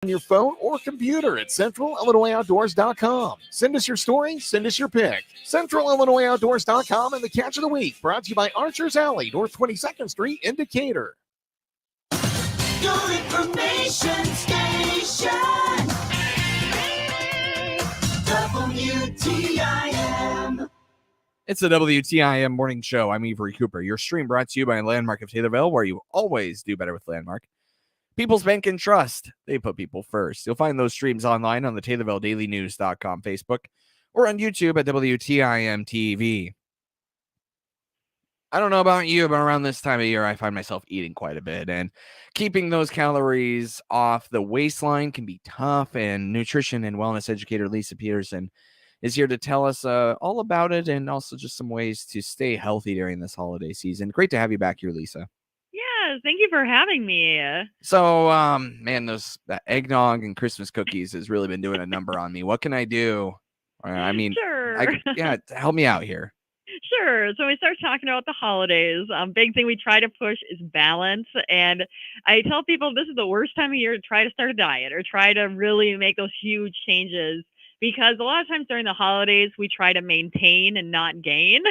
on your phone or computer at centralillinoisoutdoors.com. Send us your story, send us your pick. centralillinoisoutdoors.com and the Catch of the Week, brought to you by Archer's Alley, North 22nd Street in Decatur. Your information station, WTIM. It's the WTIM Morning Show. I'm Avery Cooper. Your stream brought to you by Landmark of Taylorville, where you always do better with Landmark. People's Bank and Trust. They put people first. You'll find those streams online on the TaylorvilleDailyNews.com Facebook or on YouTube at WTIM TV. I don't know about you, but around this time of year, I find myself eating quite a bit, and keeping those calories off the waistline can be tough, and nutrition and wellness educator Lisa Peterson is here to tell us all about it, and also just some ways to stay healthy during this holiday season. Great to have you back here, Lisa. Yes, thank you for having me. So, man, that eggnog and Christmas cookies has really been doing a number on me. What can I do? I mean, Sure. help me out here. Sure. So we start talking about the holidays. Big thing we try to push is balance. And I tell people this is the worst time of year to try to start a diet or try to really make those huge changes, because a lot of times during the holidays, we try to maintain and not gain.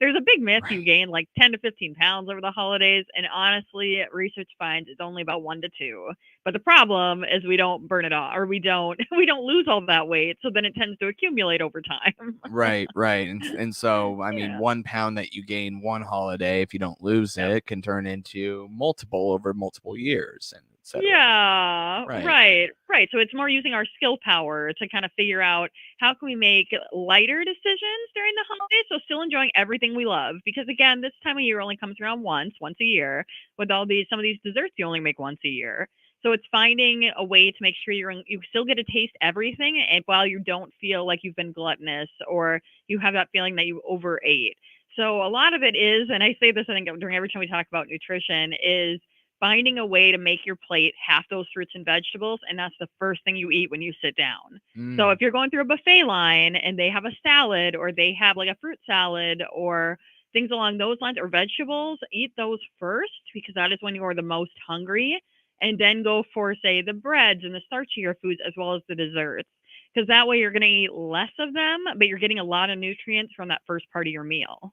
There's a big myth you gain like 10 to 15 pounds over the holidays. And honestly, research finds it's only about 1 to 2. But the problem is we don't burn it off, or we don't lose all that weight. So then it tends to accumulate over time. Right. And so, I mean, 1 pound that you gain one holiday, if you don't lose it, can turn into multiple over multiple years. And yeah, right. So it's more using our skill power to kind of figure out how can we make lighter decisions during the holidays, so still enjoying everything we love. Because again, this time of year only comes around once a year. With some of these desserts, you only make once a year. So it's finding a way to make sure you still get to taste everything, and while you don't feel like you've been gluttonous or you have that feeling that you overate. So a lot of it is, and I say this, I think, during every time we talk about nutrition, is finding a way to make your plate half those fruits and vegetables, and that's the first thing you eat when you sit down. So if you're going through a buffet line and they have a salad, or they have like a fruit salad or things along those lines, or vegetables, eat those first, because that is when you are the most hungry, and then go for, say, the breads and the starchier foods as well as the desserts, because that way you're going to eat less of them, but you're getting a lot of nutrients from that first part of your meal.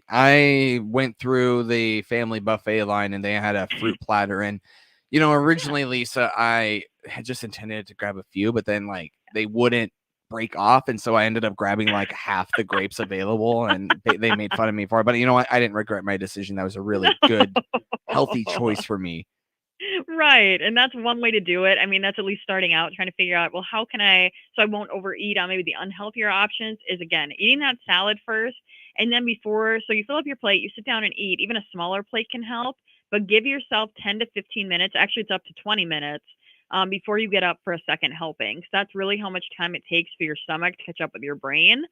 I went through the family buffet line, and they had a fruit platter. And, originally, Lisa, I had just intended to grab a few, but then they wouldn't break off. And so I ended up grabbing like half the grapes available, and they made fun of me for it. But you know what? I didn't regret my decision. That was a really good, healthy choice for me. Right. And that's one way to do it. I mean, that's at least starting out, trying to figure out, well, how can so I won't overeat on maybe the unhealthier options, is, again, eating that salad first. And then so you fill up your plate, you sit down and eat. Even a smaller plate can help, but give yourself 10 to 15 minutes. Actually, it's up to 20 minutes before you get up for a second helping. Because that's really how much time it takes for your stomach to catch up with your brain.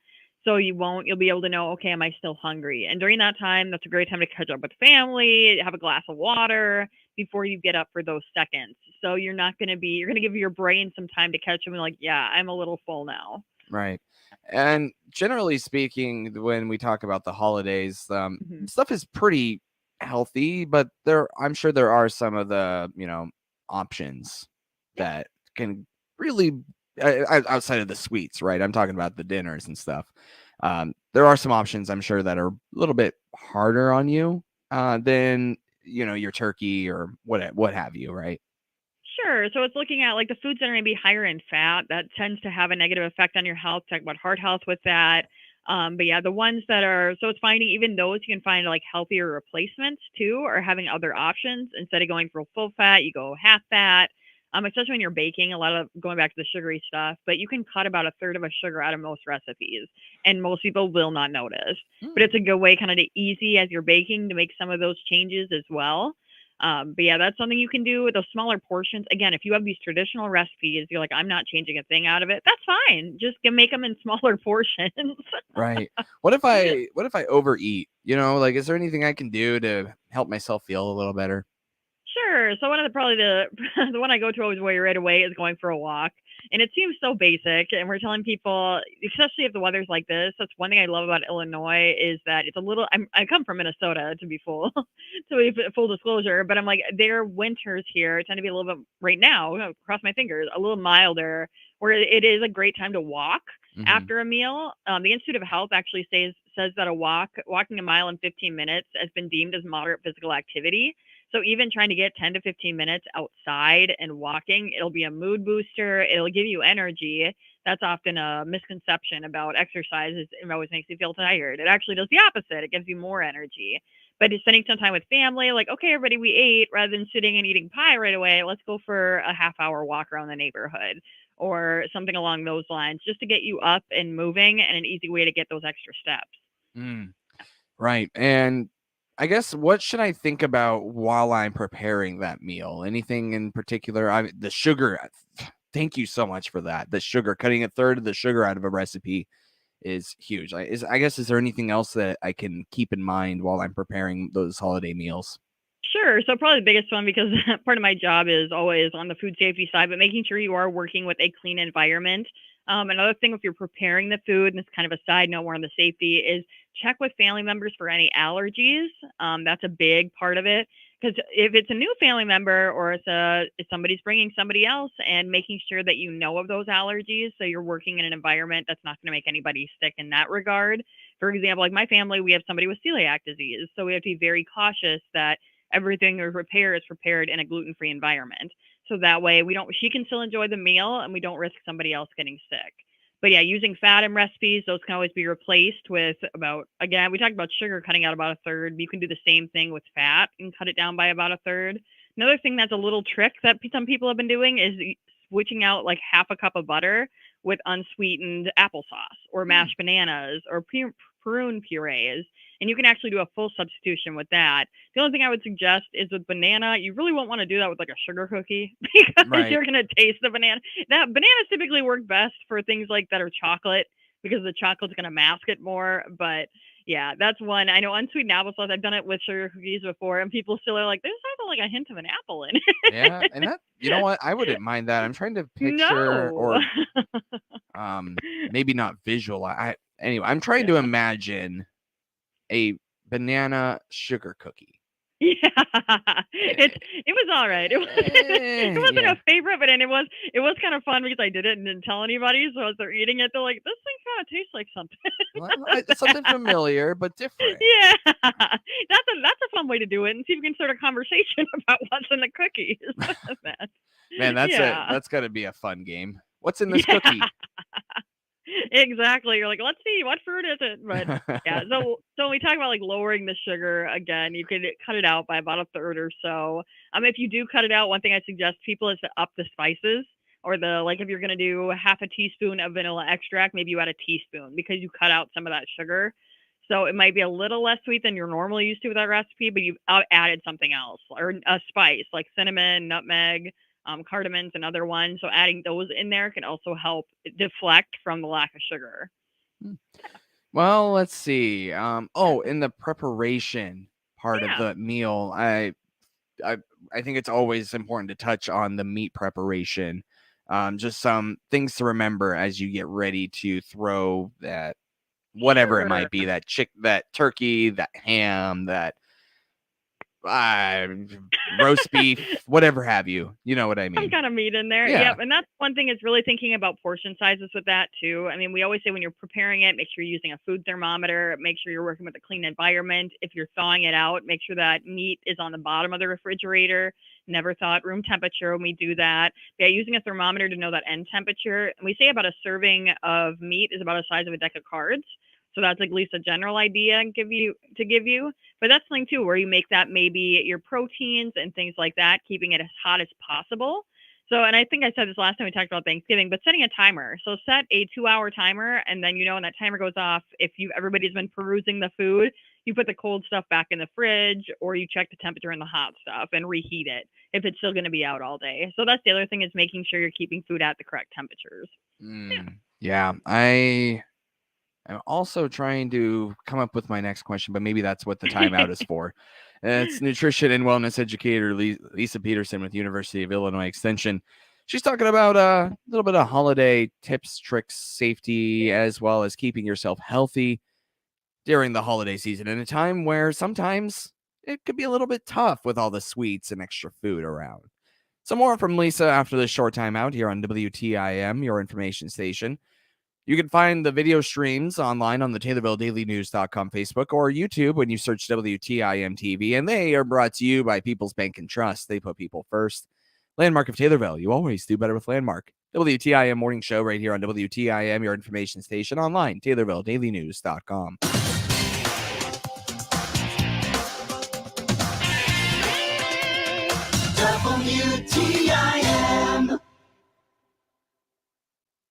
So you'll be able to know, okay, am I still hungry? And during that time, that's a great time to catch up with family, have a glass of water before you get up for those seconds. So you're going to give your brain some time to catch up and like, yeah, I'm a little full now. Right. And generally speaking, when we talk about the holidays, stuff is pretty healthy, but I'm sure there are some of the, options that can really, outside of the sweets, right? I'm talking about the dinners and stuff. There are some options, I'm sure, that are a little bit harder on you than, your turkey or what have you, right? Sure. So it's looking at like the foods that are going to be higher in fat. That tends to have a negative effect on your health. Talk about heart health with that. But yeah, the ones so it's finding even those you can find like healthier replacements too, or having other options. Instead of going for full fat, you go half fat. Especially when you're baking, a lot of going back to the sugary stuff, but you can cut about 1/3 of a sugar out of most recipes, and most people will not notice. But it's a good way kind of to easy as you're baking to make some of those changes as well. But yeah, that's something you can do with those smaller portions. Again, if you have these traditional recipes, you're like, I'm not changing a thing out of it. That's fine. Just make them in smaller portions. Right. What if I overeat? Is there anything I can do to help myself feel a little better? Sure. So one of the probably the the one I go to always way right away is going for a walk. And it seems so basic. And we're telling people, especially if the weather's like this, that's one thing I love about Illinois is that it's a little. I come from Minnesota to be full, to be full disclosure. But I'm like their winters here tend to be a little bit right now. Cross my fingers, a little milder, where it is a great time to walk Mhm. after a meal. The Institute of Health actually says that walking a mile in 15 minutes has been deemed as moderate physical activity. So even trying to get 10 to 15 minutes outside and walking, it'll be a mood booster. It'll give you energy. That's often a misconception about exercise. It always makes you feel tired. It actually does the opposite. It gives you more energy. But just spending some time with family, like, okay, everybody, we ate, rather than sitting and eating pie right away, let's go for a half-hour walk around the neighborhood or something along those lines, just to get you up and moving and an easy way to get those extra steps. Right. And I guess what should I think about while I'm preparing that meal? Anything in particular? The sugar. Thank you so much for that. The sugar, cutting a third of the sugar out of a recipe is huge. I guess, is there anything else that I can keep in mind while I'm preparing those holiday meals? Sure. So probably the biggest one, because part of my job is always on the food safety side, but making sure you are working with a clean environment. Another thing, if you're preparing the food, and this is kind of a side note more on the safety, is check with family members for any allergies. That's a big part of it. Because if it's a new family member or if somebody's bringing somebody else, and making sure that you know of those allergies, so you're working in an environment that's not going to make anybody sick in that regard. For example, like my family, we have somebody with celiac disease, so we have to be very cautious that everything we prepare is prepared in a gluten-free environment. So that way she can still enjoy the meal and we don't risk somebody else getting sick. But yeah, using fat in recipes, those can always be replaced with again, we talked about sugar cutting out about a third. You can do the same thing with fat and cut it down by about a third. Another thing that's a little trick that some people have been doing is switching out like half a cup of butter with unsweetened applesauce or mashed bananas or prune purees. And you can actually do a full substitution with that. The only thing I would suggest is with banana, you really won't want to do that with like a sugar cookie, because Right. you're going to taste the banana. Now, bananas typically work best for things like that are chocolate, because the chocolate's going to mask it more. But yeah, that's one. I know unsweetened applesauce, I've done it with sugar cookies before, and people still are like, there's not like a hint of an apple in it. Yeah, and that, you know what? I wouldn't mind that. I'm trying to picture, No. or maybe not visual. Anyway, I'm trying to imagine a banana sugar cookie. Yeah, it was all right. It wasn't Yeah. a favorite, but it was kind of fun because I did it and didn't tell anybody. So as they're eating it, they're like, "This thing kind of tastes like something." Well, it's something familiar but different. Yeah, that's a fun way to do it, and see if we can start a conversation about what's in the cookies. Man, Yeah. that's got to be a fun game. What's in this cookie? Exactly. You're like, let's see, what fruit is it? But yeah, so when we talk about like lowering the sugar, again, you could cut it out by about a third or so. If you do cut it out, one thing I suggest people is to up the spices, or if you're gonna do half a teaspoon of vanilla extract, maybe you add a teaspoon, because you cut out some of that sugar. So it might be a little less sweet than you're normally used to with that recipe, but you've added something else, or a spice like cinnamon, nutmeg, cardamom's another one. So adding those in there can also help deflect from the lack of sugar. Well, let's see. In the preparation part of the meal, I think it's always important to touch on the meat preparation. Just some things to remember as you get ready to throw that, whatever it might be, that that turkey, that ham, that roast beef, whatever have you. You know what I mean? Some kind of meat in there. Yeah. Yep. And that's one thing, is really thinking about portion sizes with that too. I mean, we always say when you're preparing it, make sure you're using a food thermometer, make sure you're working with a clean environment. If you're thawing it out, make sure that meat is on the bottom of the refrigerator. Never thaw at room temperature when we do that. Yeah, using a thermometer to know that end temperature. And we say about a serving of meat is about the size of a deck of cards. So that's like at least a general idea to give you. But that's something too, where you make that maybe your proteins and things like that, keeping it as hot as possible. So, and I think I said this last time we talked about Thanksgiving, but setting a timer. So set a 2-hour timer, and then when that timer goes off, if everybody's been perusing the food, you put the cold stuff back in the fridge, or you check the temperature in the hot stuff and reheat it if it's still going to be out all day. So that's the other thing, is making sure you're keeping food at the correct temperatures. Yeah, I'm also trying to come up with my next question, but maybe that's what the timeout is for. It's nutrition and wellness educator Lisa Peterson with University of Illinois Extension. She's talking about a little bit of holiday tips, tricks, safety, as well as keeping yourself healthy during the holiday season in a time where sometimes it could be a little bit tough with all the sweets and extra food around. Some more from Lisa after this short time out here on WTIM, your information station. You can find the video streams online on the TaylorvilleDailyNews.com Facebook or YouTube when you search WTIM TV, and they are brought to you by People's Bank and Trust. They put people first. Landmark of Taylorville. You always do better with Landmark. WTIM Morning Show right here on WTIM, your information station online, TaylorvilleDailyNews.com. WTIM.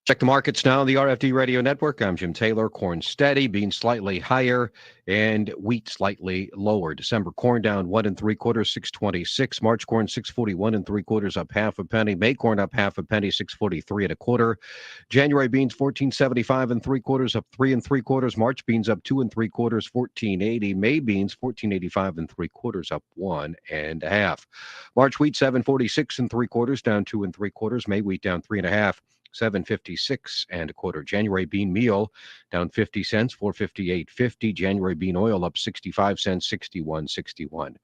Check the markets now on the RFD Radio Network. I'm Jim Taylor. Corn steady, beans slightly higher, and wheat slightly lower. December corn down 1 3/4, 6.26. March corn 6.41 3/4, up half a penny. May corn up half a penny, 6.43 1/4. January beans 14.75 3/4, up 3 3/4. March beans up 2 3/4, 14.80. May beans 14.85 3/4, up 1 1/2. March wheat 7.46 3/4, down 2 3/4. May wheat down 3 1/2. 7.56 1/4. January bean meal down 50 cents, 458.50. January bean oil up 65 cents, 61.61.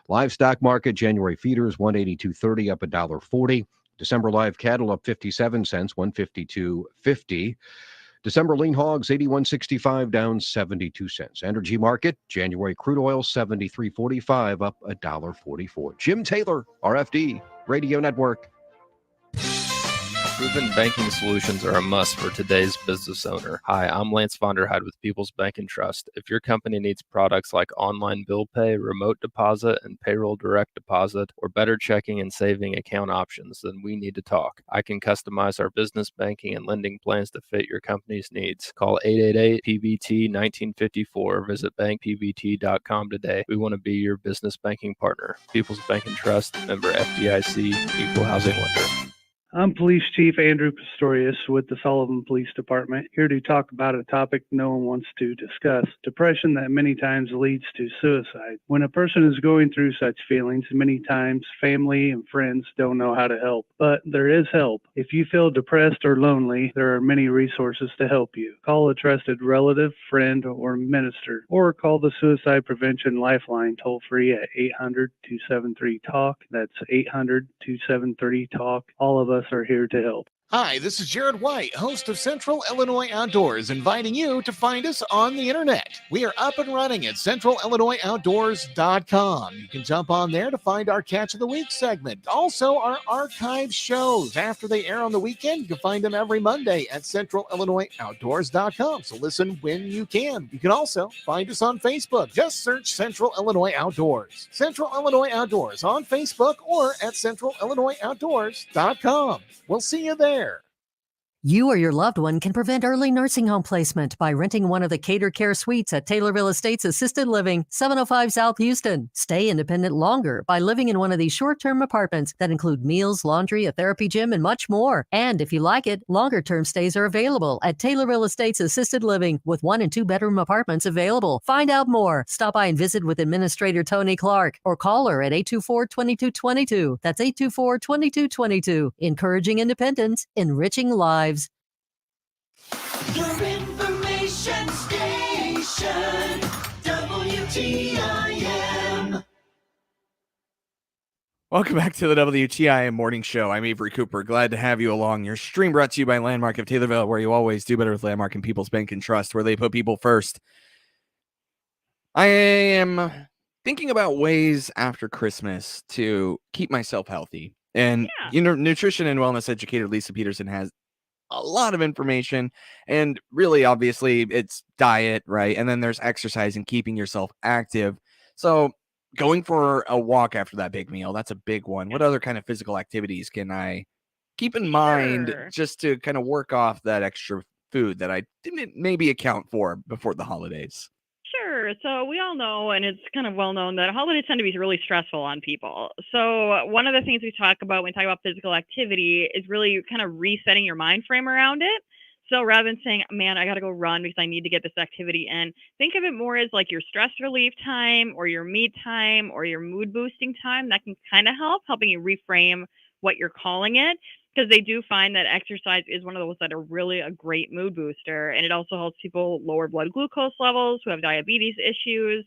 Livestock market, January feeders 182.30, up $1.40. December live cattle up 57 cents, 152.50. December lean hogs 81.65, down 72 cents. Energy market, January crude oil 73.45, up $1.44. Jim Taylor, RFD Radio Network. Proven banking solutions are a must for today's business owner. Hi, I'm Lance Vonderheide with People's Bank and Trust. If your company needs products like online bill pay, remote deposit, and payroll direct deposit, or better checking and saving account options, then we need to talk. I can customize our business banking and lending plans to fit your company's needs. Call 888-PBT-1954. Visit bankpbt.com today. We want to be your business banking partner. People's Bank and Trust, member FDIC, equal housing lender. I'm Police Chief Andrew Pistorius with the Sullivan Police Department, here to talk about a topic no one wants to discuss, depression that many times leads to suicide. When a person is going through such feelings, many times family and friends don't know how to help, but there is help. If you feel depressed or lonely, there are many resources to help you. Call a trusted relative, friend, or minister, or call the Suicide Prevention Lifeline toll-free at 800-273-TALK. That's 800-273-TALK. All of us are here to help. Hi, this is Jared White, host of Central Illinois Outdoors, inviting you to find us on the internet. We are up and running at centralillinoisoutdoors.com. You can jump on there to find our Catch of the Week segment. Also, our archive shows. After they air on the weekend, you can find them every Monday at centralillinoisoutdoors.com. So listen when you can. You can also find us on Facebook. Just search Central Illinois Outdoors. Central Illinois Outdoors on Facebook or at centralillinoisoutdoors.com. We'll see you there. You or your loved one can prevent early nursing home placement by renting one of the Cater Care Suites at Taylorville Estates Assisted Living, 705 South Houston. Stay independent longer by living in one of these short-term apartments that include meals, laundry, a therapy gym, and much more. And if you like it, longer-term stays are available at Taylorville Estates Assisted Living with 1 and 2 bedroom apartments available. Find out more. Stop by and visit with Administrator Tony Clark or call her at 824-2222. That's 824-2222. Encouraging independence, enriching lives. Your information station, WTIM. Welcome back to the WTIM Morning Show. I'm Avery Cooper. Glad to have you along. Your stream brought to you by Landmark of Taylorville, where you always do better with Landmark and People's Bank and Trust, where they put people first. I am thinking about ways after Christmas to keep myself healthy. And, nutrition and wellness educator Lisa Peterson has a lot of information, and really, obviously, it's diet, right? And then there's exercise and keeping yourself active. So going for a walk after that big meal, that's a big one. What other kind of physical activities can I keep in mind just to kind of work off that extra food that I didn't maybe account for before the holidays? Sure. So we all know, and it's kind of well known, that holidays tend to be really stressful on people. So one of the things we talk about when we talk about physical activity is really kind of resetting your mind frame around it. So rather than saying, man, I got to go run because I need to get this activity in, think of it more as like your stress relief time or your me time or your mood boosting time. That can kind of helping you reframe what you're calling it, because they do find that exercise is one of those that are really a great mood booster. And it also helps people lower blood glucose levels who have diabetes issues,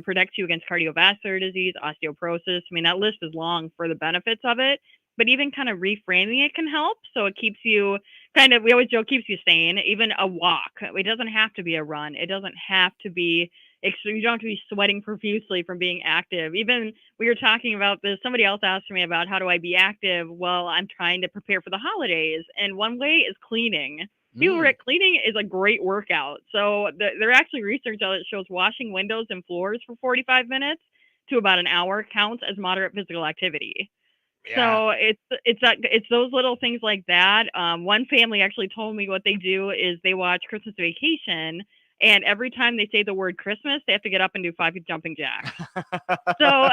protects you against cardiovascular disease, osteoporosis. I mean, that list is long for the benefits of it, but even kind of reframing it can help. So it keeps you we always joke, keeps you sane. Even a walk. It doesn't have to be a run. It doesn't have to be, you don't have to be sweating profusely from being active. Even we were talking about this, somebody else asked me about how do I be active? Well, I'm trying to prepare for the holidays. And one way is cleaning. Cleaning is a great workout. So there are actually research out that shows washing windows and floors for 45 minutes to about an hour counts as moderate physical activity. So it's those little things like that. One family actually told me what they do is they watch Christmas Vacation, and every time they say the word Christmas, they have to get up and do 5 jumping jacks. So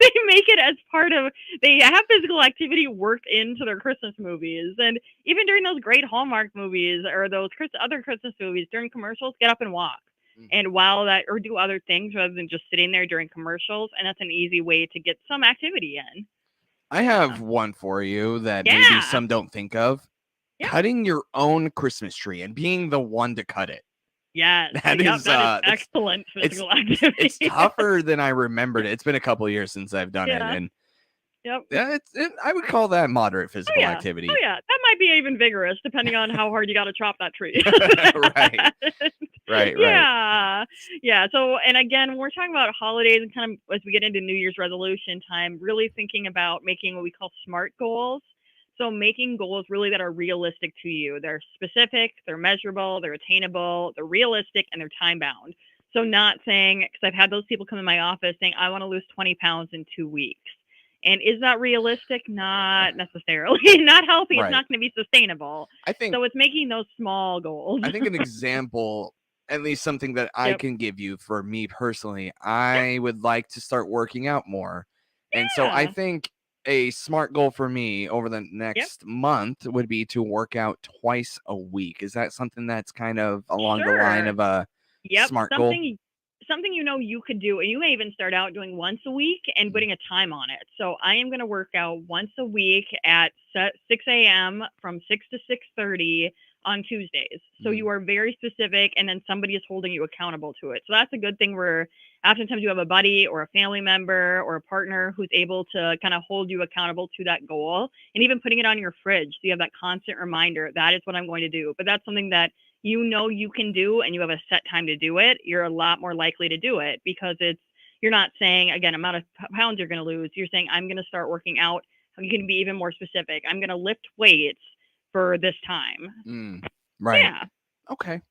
they make it as part of, they have physical activity worked into their Christmas movies. And even during those great Hallmark movies or those other Christmas movies, during commercials, get up and walk. And while that, or do other things rather than just sitting there during commercials. And that's an easy way to get some activity in. I have one for you that maybe some don't think of. Cutting your own Christmas tree and being the one to cut it. Yes. That is excellent physical activity. It's tougher than I remembered. It's been a couple years since I've done it. And I would call that moderate physical activity. Oh, yeah. That might be even vigorous, depending on how hard you got to chop that tree. Right. Yeah. So, and again, when we're talking about holidays and kind of as we get into New Year's resolution time, really thinking about making what we call SMART goals. So making goals really that are realistic to you. They're specific, they're measurable, they're attainable, they're realistic, and they're time bound. So not saying, because I've had those people come in my office saying, I want to lose 20 pounds in 2 weeks. And is that realistic? Not necessarily. Not healthy. It's not going to be sustainable. I think so. It's making those small goals. I think an example, at least something that I can give you for me personally, I would like to start working out more. And so I think a SMART goal for me over the next month would be to work out twice a week. Is that something that's kind of along the line of a SMART goal? Something you could do, and you may even start out doing once a week and putting a time on it. So I am going to work out once a week at 6 a.m. from 6 to 6:30 on Tuesdays. So you are very specific, and then somebody is holding you accountable to it. So that's a good thing where oftentimes you have a buddy or a family member or a partner who's able to kind of hold you accountable to that goal, and even putting it on your fridge. So you have that constant reminder, that is what I'm going to do. But that's something that you can do, and you have a set time to do it. You're a lot more likely to do it because you're not saying, again, amount of pounds you're going to lose. You're saying, I'm going to start working out. You can be even more specific. I'm going to lift weights for this time. Right. Yeah. Okay.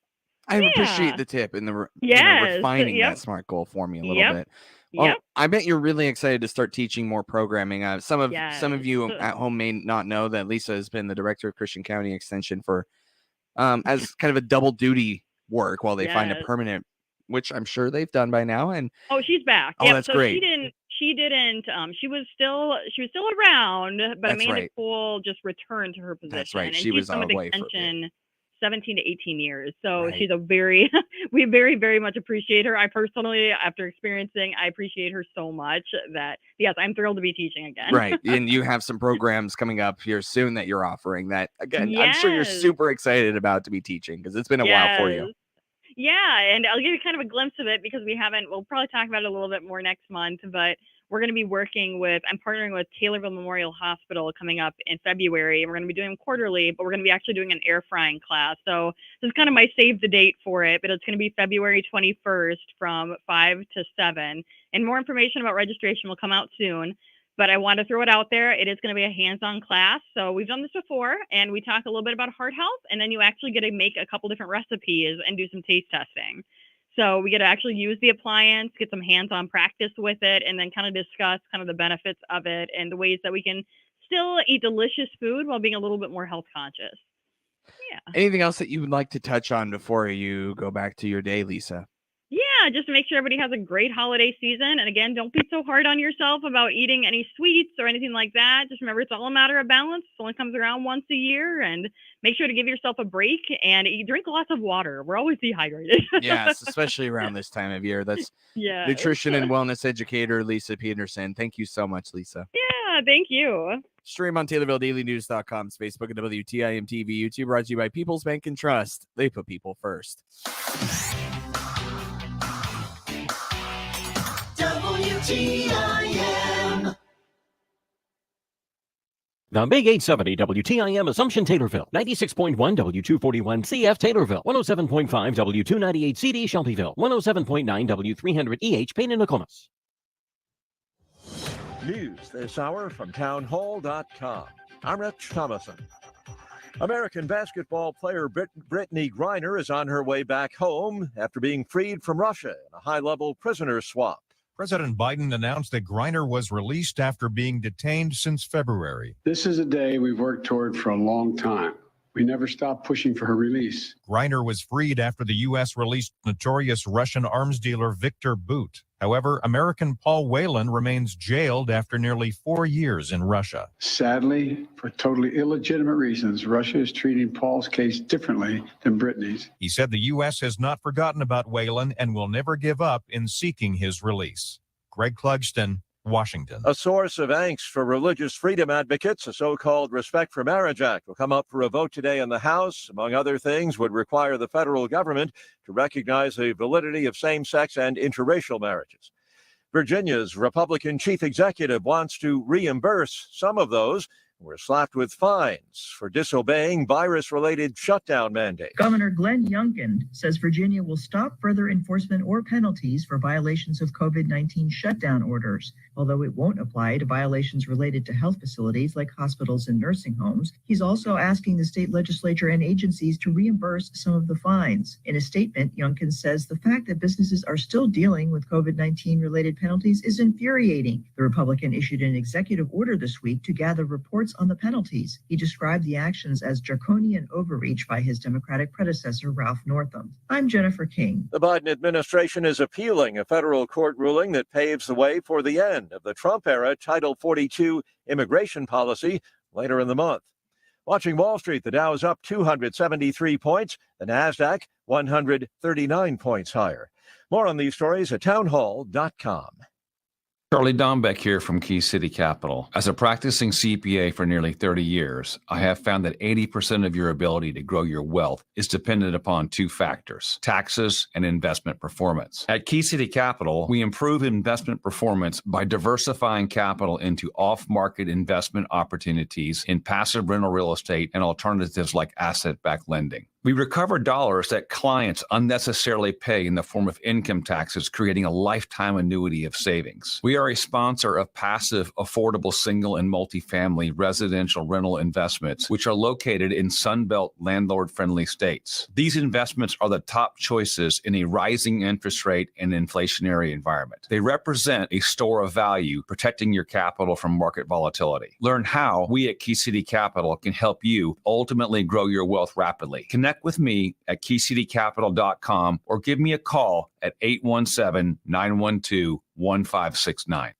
I appreciate the tip and the refining that SMART goal for me a little bit. Well, I bet you're really excited to start teaching more programming. Some of you at home may not know that Lisa has been the director of Christian County Extension for as kind of a double duty work while they find a permanent, which I'm sure they've done by now. And she's back. That's so great. She didn't. She was still around, but Amanda Cole just returned to her position. That's right. And she was been with away for a bit. 17 to 18 years. So she's we very, very much appreciate her. I personally, after experiencing, I appreciate her so much that, yes, I'm thrilled to be teaching again. Right. And you have some programs coming up here soon that you're offering that, again, I'm sure you're super excited about to be teaching because it's been a while for you. Yeah. And I'll give you kind of a glimpse of it because we'll probably talk about it a little bit more next month, but we're going to be I'm partnering with Taylorville Memorial Hospital coming up in February. We're going to be doing them quarterly, but we're going to be actually doing an air frying class. So this is kind of my save the date for it, but it's going to be February 21st from 5 to 7. And more information about registration will come out soon, but I want to throw it out there. It is going to be a hands-on class. So we've done this before, and we talk a little bit about heart health, and then you actually get to make a couple different recipes and do some taste testing. So we get to actually use the appliance, get some hands-on practice with it, and then kind of discuss kind of the benefits of it and the ways that we can still eat delicious food while being a little bit more health conscious. Yeah. Anything else that you would like to touch on before you go back to your day, Lisa? Yeah, Yeah, just to make sure everybody has a great holiday season. And again, don't be so hard on yourself about eating any sweets or anything like that. Just remember, it's all a matter of balance. It only comes around once a year, and make sure to give yourself a break and you drink lots of water. We're always dehydrated. Yes, especially around this time of year. That's Yeah. nutrition and wellness educator Lisa Peterson. Thank you so much, Lisa. Yeah, thank you. Stream on TaylorvilleDailyNews.com's Facebook and WTIM TV YouTube, brought to you by People's Bank and Trust. They put people first. WTIM. The Big 870 WTIM Assumption Taylorville, 96.1 W241 CF Taylorville, 107.5 W298 CD Shelbyville, 107.9 W300 EH Payne and Nokomis. News this hour from townhall.com. I'm Rich Thomason. American basketball player Brittany Griner is on her way back home after being freed from Russia in a high-level prisoner swap. President Biden announced that Griner was released after being detained since February. This is a day we've worked toward for a long time. We never stopped pushing for her release. Griner was freed after the U.S. released notorious Russian arms dealer Victor Bout. However, American Paul Whelan remains jailed after nearly 4 years in Russia. Sadly, for totally illegitimate reasons, Russia is treating Paul's case differently than Brittany's. He said the U.S. has not forgotten about Whelan and will never give up in seeking his release. Greg Clugston, Washington. A source of angst for religious freedom advocates, a so-called Respect for Marriage Act, will come up for a vote today in the House. Among other things, would require the federal government to recognize the validity of same-sex and interracial marriages. Virginia's Republican chief executive wants to reimburse some of those who were slapped with fines for disobeying virus-related shutdown mandates. Governor Glenn Youngkin says Virginia will stop further enforcement or penalties for violations of COVID-19 shutdown orders. Although it won't apply to violations related to health facilities like hospitals and nursing homes, he's also asking the state legislature and agencies to reimburse some of the fines. In a statement, Youngkin says the fact that businesses are still dealing with COVID-19 related penalties is infuriating. The Republican issued an executive order this week to gather reports on the penalties. He described the actions as draconian overreach by his Democratic predecessor, Ralph Northam. I'm Jennifer King. The Biden administration is appealing a federal court ruling that paves the way for the end of the Trump-era Title 42 immigration policy later in the month. Watching Wall Street, the Dow is up 273 points, the NASDAQ 139 points higher. More on these stories at townhall.com. Charlie Dombeck here from Key City Capital. As a practicing CPA for nearly 30 years, I have found that 80% of your ability to grow your wealth is dependent upon two factors: taxes and investment performance. At Key City Capital, we improve investment performance by diversifying capital into off-market investment opportunities in passive rental real estate and alternatives like asset-backed lending. We recover dollars that clients unnecessarily pay in the form of income taxes, creating a lifetime annuity of savings. We are a sponsor of passive, affordable single and multifamily residential rental investments, which are located in Sunbelt landlord-friendly states. These investments are the top choices in a rising interest rate and inflationary environment. They represent a store of value, protecting your capital from market volatility. Learn how we at Key City Capital can help you ultimately grow your wealth rapidly. Connect with me at keycitycapital.com or give me a call at 817-912-1569.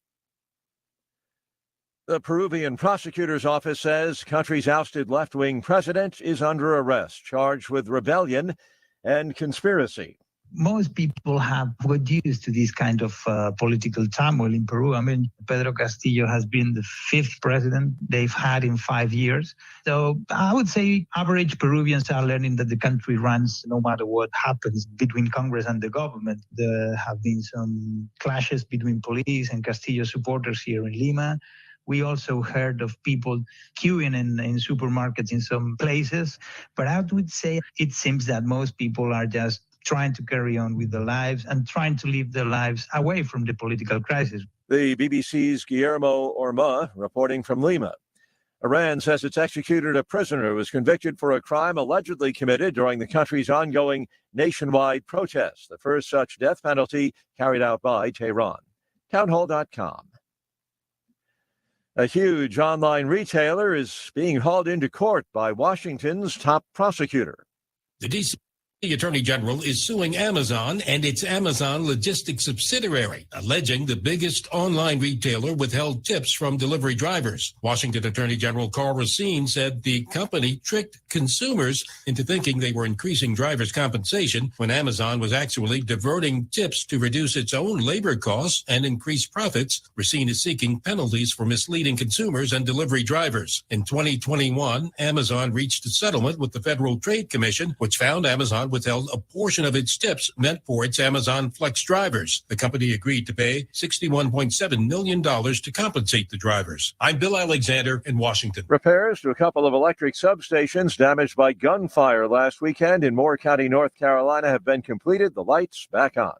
The Peruvian prosecutor's office says country's ousted left-wing president is under arrest, charged with rebellion and conspiracy. Most people have got used to this kind of political turmoil in Peru. I mean, Pedro Castillo has been the fifth president they've had in 5 years. So I would say average Peruvians are learning that the country runs no matter what happens between Congress and the government. There have been some clashes between police and Castillo supporters here in Lima. We also heard of people queuing in supermarkets in some places. But I would say it seems that most people are just trying to carry on with their lives and trying to live their lives away from the political crisis. The BBC's Guillermo Orma reporting from Lima. Iran says it's executed a prisoner who was convicted for a crime allegedly committed during the country's ongoing nationwide protests, the first such death penalty carried out by Tehran. Townhall.com. A huge online retailer is being hauled into court by Washington's top prosecutor. The D.C. The Attorney General is suing Amazon and its Amazon Logistics subsidiary, alleging the biggest online retailer withheld tips from delivery drivers. Washington Attorney General Carl Racine said the company tricked consumers into thinking they were increasing drivers' compensation when Amazon was actually diverting tips to reduce its own labor costs and increase profits. Racine is seeking penalties for misleading consumers and delivery drivers. In 2021, Amazon reached a settlement with the Federal Trade Commission, which found Amazon withheld a portion of its tips meant for its Amazon Flex drivers. The company agreed to pay $61.7 million to compensate the drivers. I'm Bill Alexander in Washington. Repairs to a couple of electric substations damaged by gunfire last weekend in Moore County, North Carolina have been completed. The lights back on.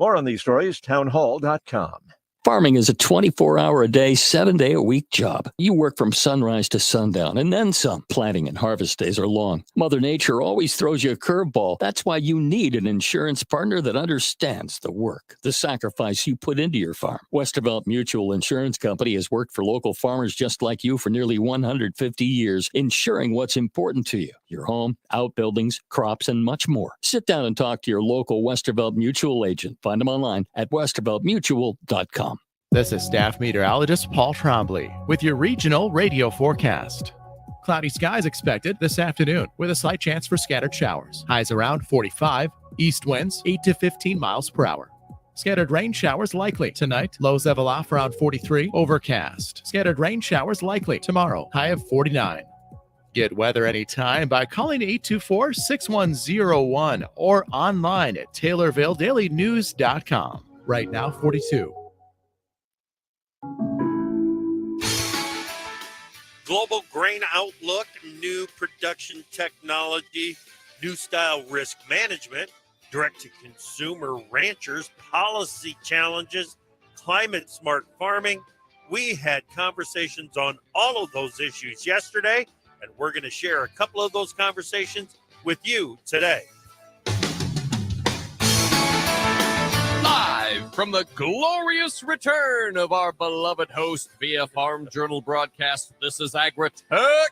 More on these stories, townhall.com. Farming is a 24-hour-a-day, 7-day-a-week job. You work from sunrise to sundown, and then some. Planting and harvest days are long. Mother Nature always throws you a curveball. That's why you need an insurance partner that understands the work, the sacrifice you put into your farm. Westervelt Mutual Insurance Company has worked for local farmers just like you for nearly 150 years, ensuring what's important to you. Your home, outbuildings, crops, and much more. Sit down and talk to your local Westervelt Mutual agent. Find them online at westerveltmutual.com. This is staff meteorologist Paul Trombley with your regional radio forecast. Cloudy skies expected this afternoon with a slight chance for scattered showers. Highs around 45, east winds 8 to 15 miles per hour. Scattered rain showers likely tonight. Lows level off around 43, overcast. Scattered rain showers likely tomorrow. High of 49. Get weather anytime by calling 824-6101 or online at TaylorvilleDailyNews.com. Right now, 42. Global grain outlook, new production technology, new style risk management, direct-to-consumer ranchers, policy challenges, climate-smart farming. We had conversations on all of those issues yesterday, and we're going to share a couple of those conversations with you today. Live from the glorious return of our beloved host via Farm Journal broadcast, this is AgriTech.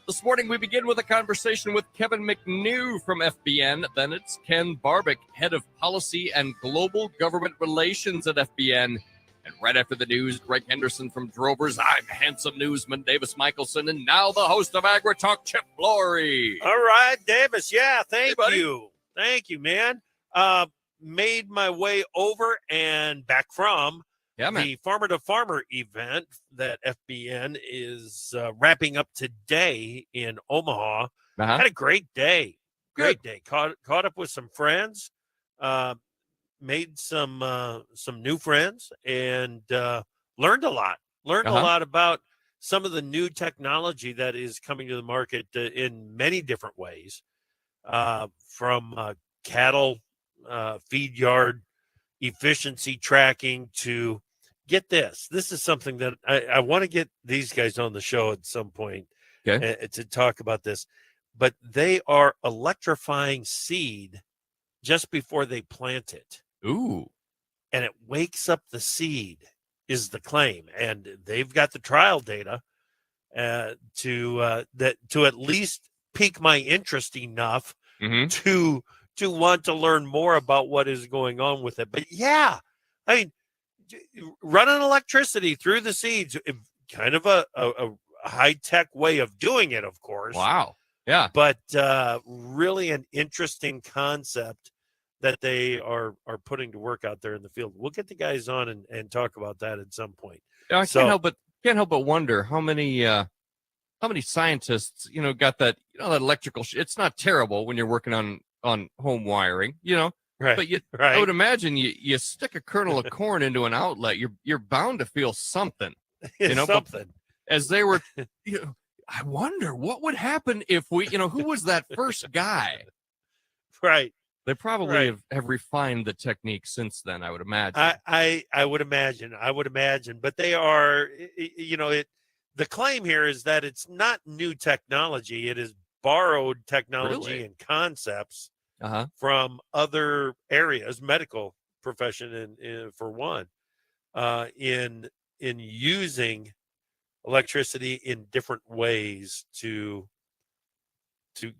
This morning we begin with a conversation with Kevin McNew from FBN. Then it's Ken Barbick, head of policy and global government relations at FBN. And right after the news, Greg Henderson from Drovers. I'm handsome newsman Davis Michelson, and now the host of AgriTalk, Chip Flory. All right, Davis. Yeah, thank you. Thank you, man. Made my way over and back from the Farmer to Farmer event that FBN is wrapping up today in Omaha. Had a great day. Great day. Caught up with some friends. Made some new friends and learned a lot. Learned a lot about some of the new technology that is coming to the market in many different ways, from cattle feed yard efficiency tracking to get this. This is something that I want to get these guys on the show at some point to talk about this. But they are electrifying seed just before they plant it. Ooh. And it wakes up the seed is the claim. And they've got the trial data to at least pique my interest enough to want to learn more about what is going on with it. But yeah, I mean, running electricity through the seeds, kind of a high-tech way of doing it, of course. Wow. Yeah. But really an interesting concept that they are putting to work out there in the field. We'll get the guys on and talk about that at some point. Yeah, I can't help but wonder how many scientists, got that, that electrical it's not terrible when you're working on home wiring, right. But I would imagine you stick a kernel of corn into an outlet, you're bound to feel something, something. But as they were, I wonder what would happen if we, who was that first guy? Right. They probably have refined the technique since then, I would imagine. I would imagine, but they are, the claim here is that it's not new technology. It is borrowed technology and concepts from other areas, medical profession, for one, in using electricity in different ways to to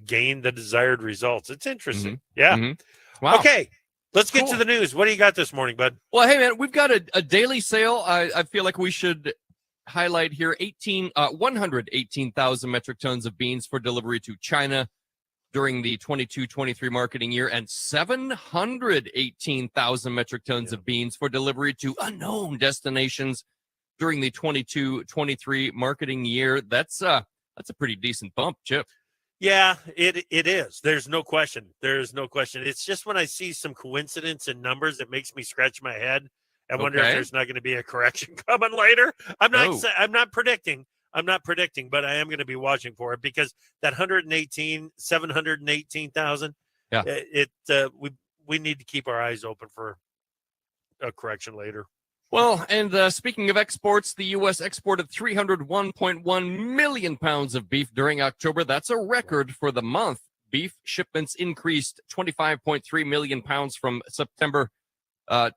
gain the desired results. It's interesting. Mm-hmm. Yeah. Mm-hmm. Wow. Okay. Let's get Cool. to the news. What do you got this morning, bud? Well, hey, man, we've got a daily sale. I feel like we should highlight here 118,000 metric tons of beans for delivery to China during the 22-23 marketing year, and 718,000 metric tons of beans for delivery to unknown destinations during the 22-23 marketing year. That's a pretty decent bump, Chip. Yeah, it is. There's no question. There's no question. It's just when I see some coincidence in numbers, it makes me scratch my head and wonder if there's not going to be a correction coming later. I'm not predicting, but I am going to be watching for it, because that 718,000. Yeah, we need to keep our eyes open for a correction later. Well, and speaking of exports, the U.S. exported 301.1 million pounds of beef during October. That's a record for the month. Beef shipments increased 25.3 million pounds from September, and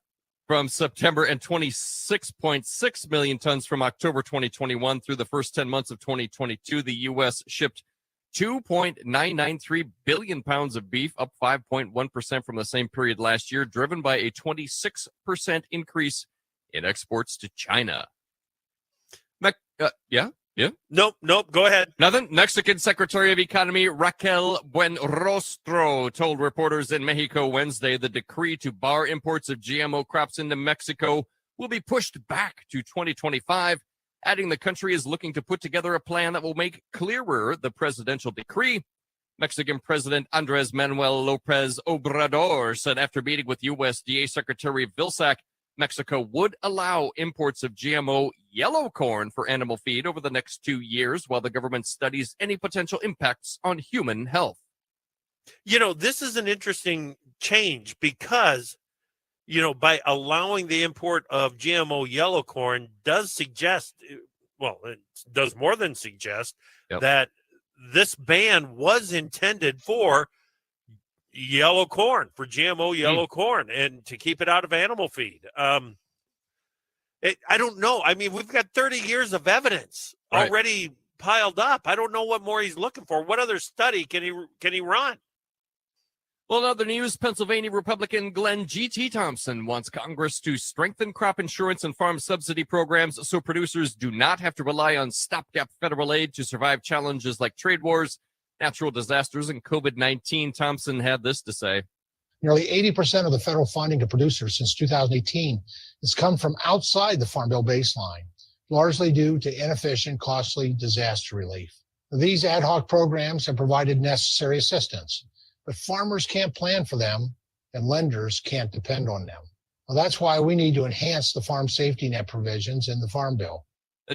26.6 million tons from October 2021 through the first 10 months of 2022. The U.S. shipped 2.993 billion pounds of beef, up 5.1% from the same period last year, driven by a 26% increase in exports to China. Yeah. Nope. Go ahead. Nothing. Mexican Secretary of Economy Raquel Buenrostro told reporters in Mexico Wednesday the decree to bar imports of GMO crops into Mexico will be pushed back to 2025, adding the country is looking to put together a plan that will make clearer the presidential decree. Mexican President Andres Manuel Lopez Obrador said after meeting with USDA Secretary Vilsack, Mexico would allow imports of GMO yellow corn for animal feed over the next 2 years while the government studies any potential impacts on human health. This is an interesting change because, by allowing the import of GMO yellow corn does suggest, well, it does more than suggest that this ban was intended for yellow corn, for GMO yellow corn, and to keep it out of animal feed. I don't know. I mean, we've got 30 years of evidence already piled up. I don't know what more he's looking for. What other study can he run? Well, in other news, Pennsylvania Republican Glenn G.T. Thompson wants Congress to strengthen crop insurance and farm subsidy programs so producers do not have to rely on stopgap federal aid to survive challenges like trade wars, natural disasters, and COVID-19. Thompson had this to say. Nearly 80% of the federal funding to producers since 2018 has come from outside the Farm Bill baseline, largely due to inefficient, costly disaster relief. These ad hoc programs have provided necessary assistance, but farmers can't plan for them and lenders can't depend on them. Well, that's why we need to enhance the farm safety net provisions in the Farm Bill.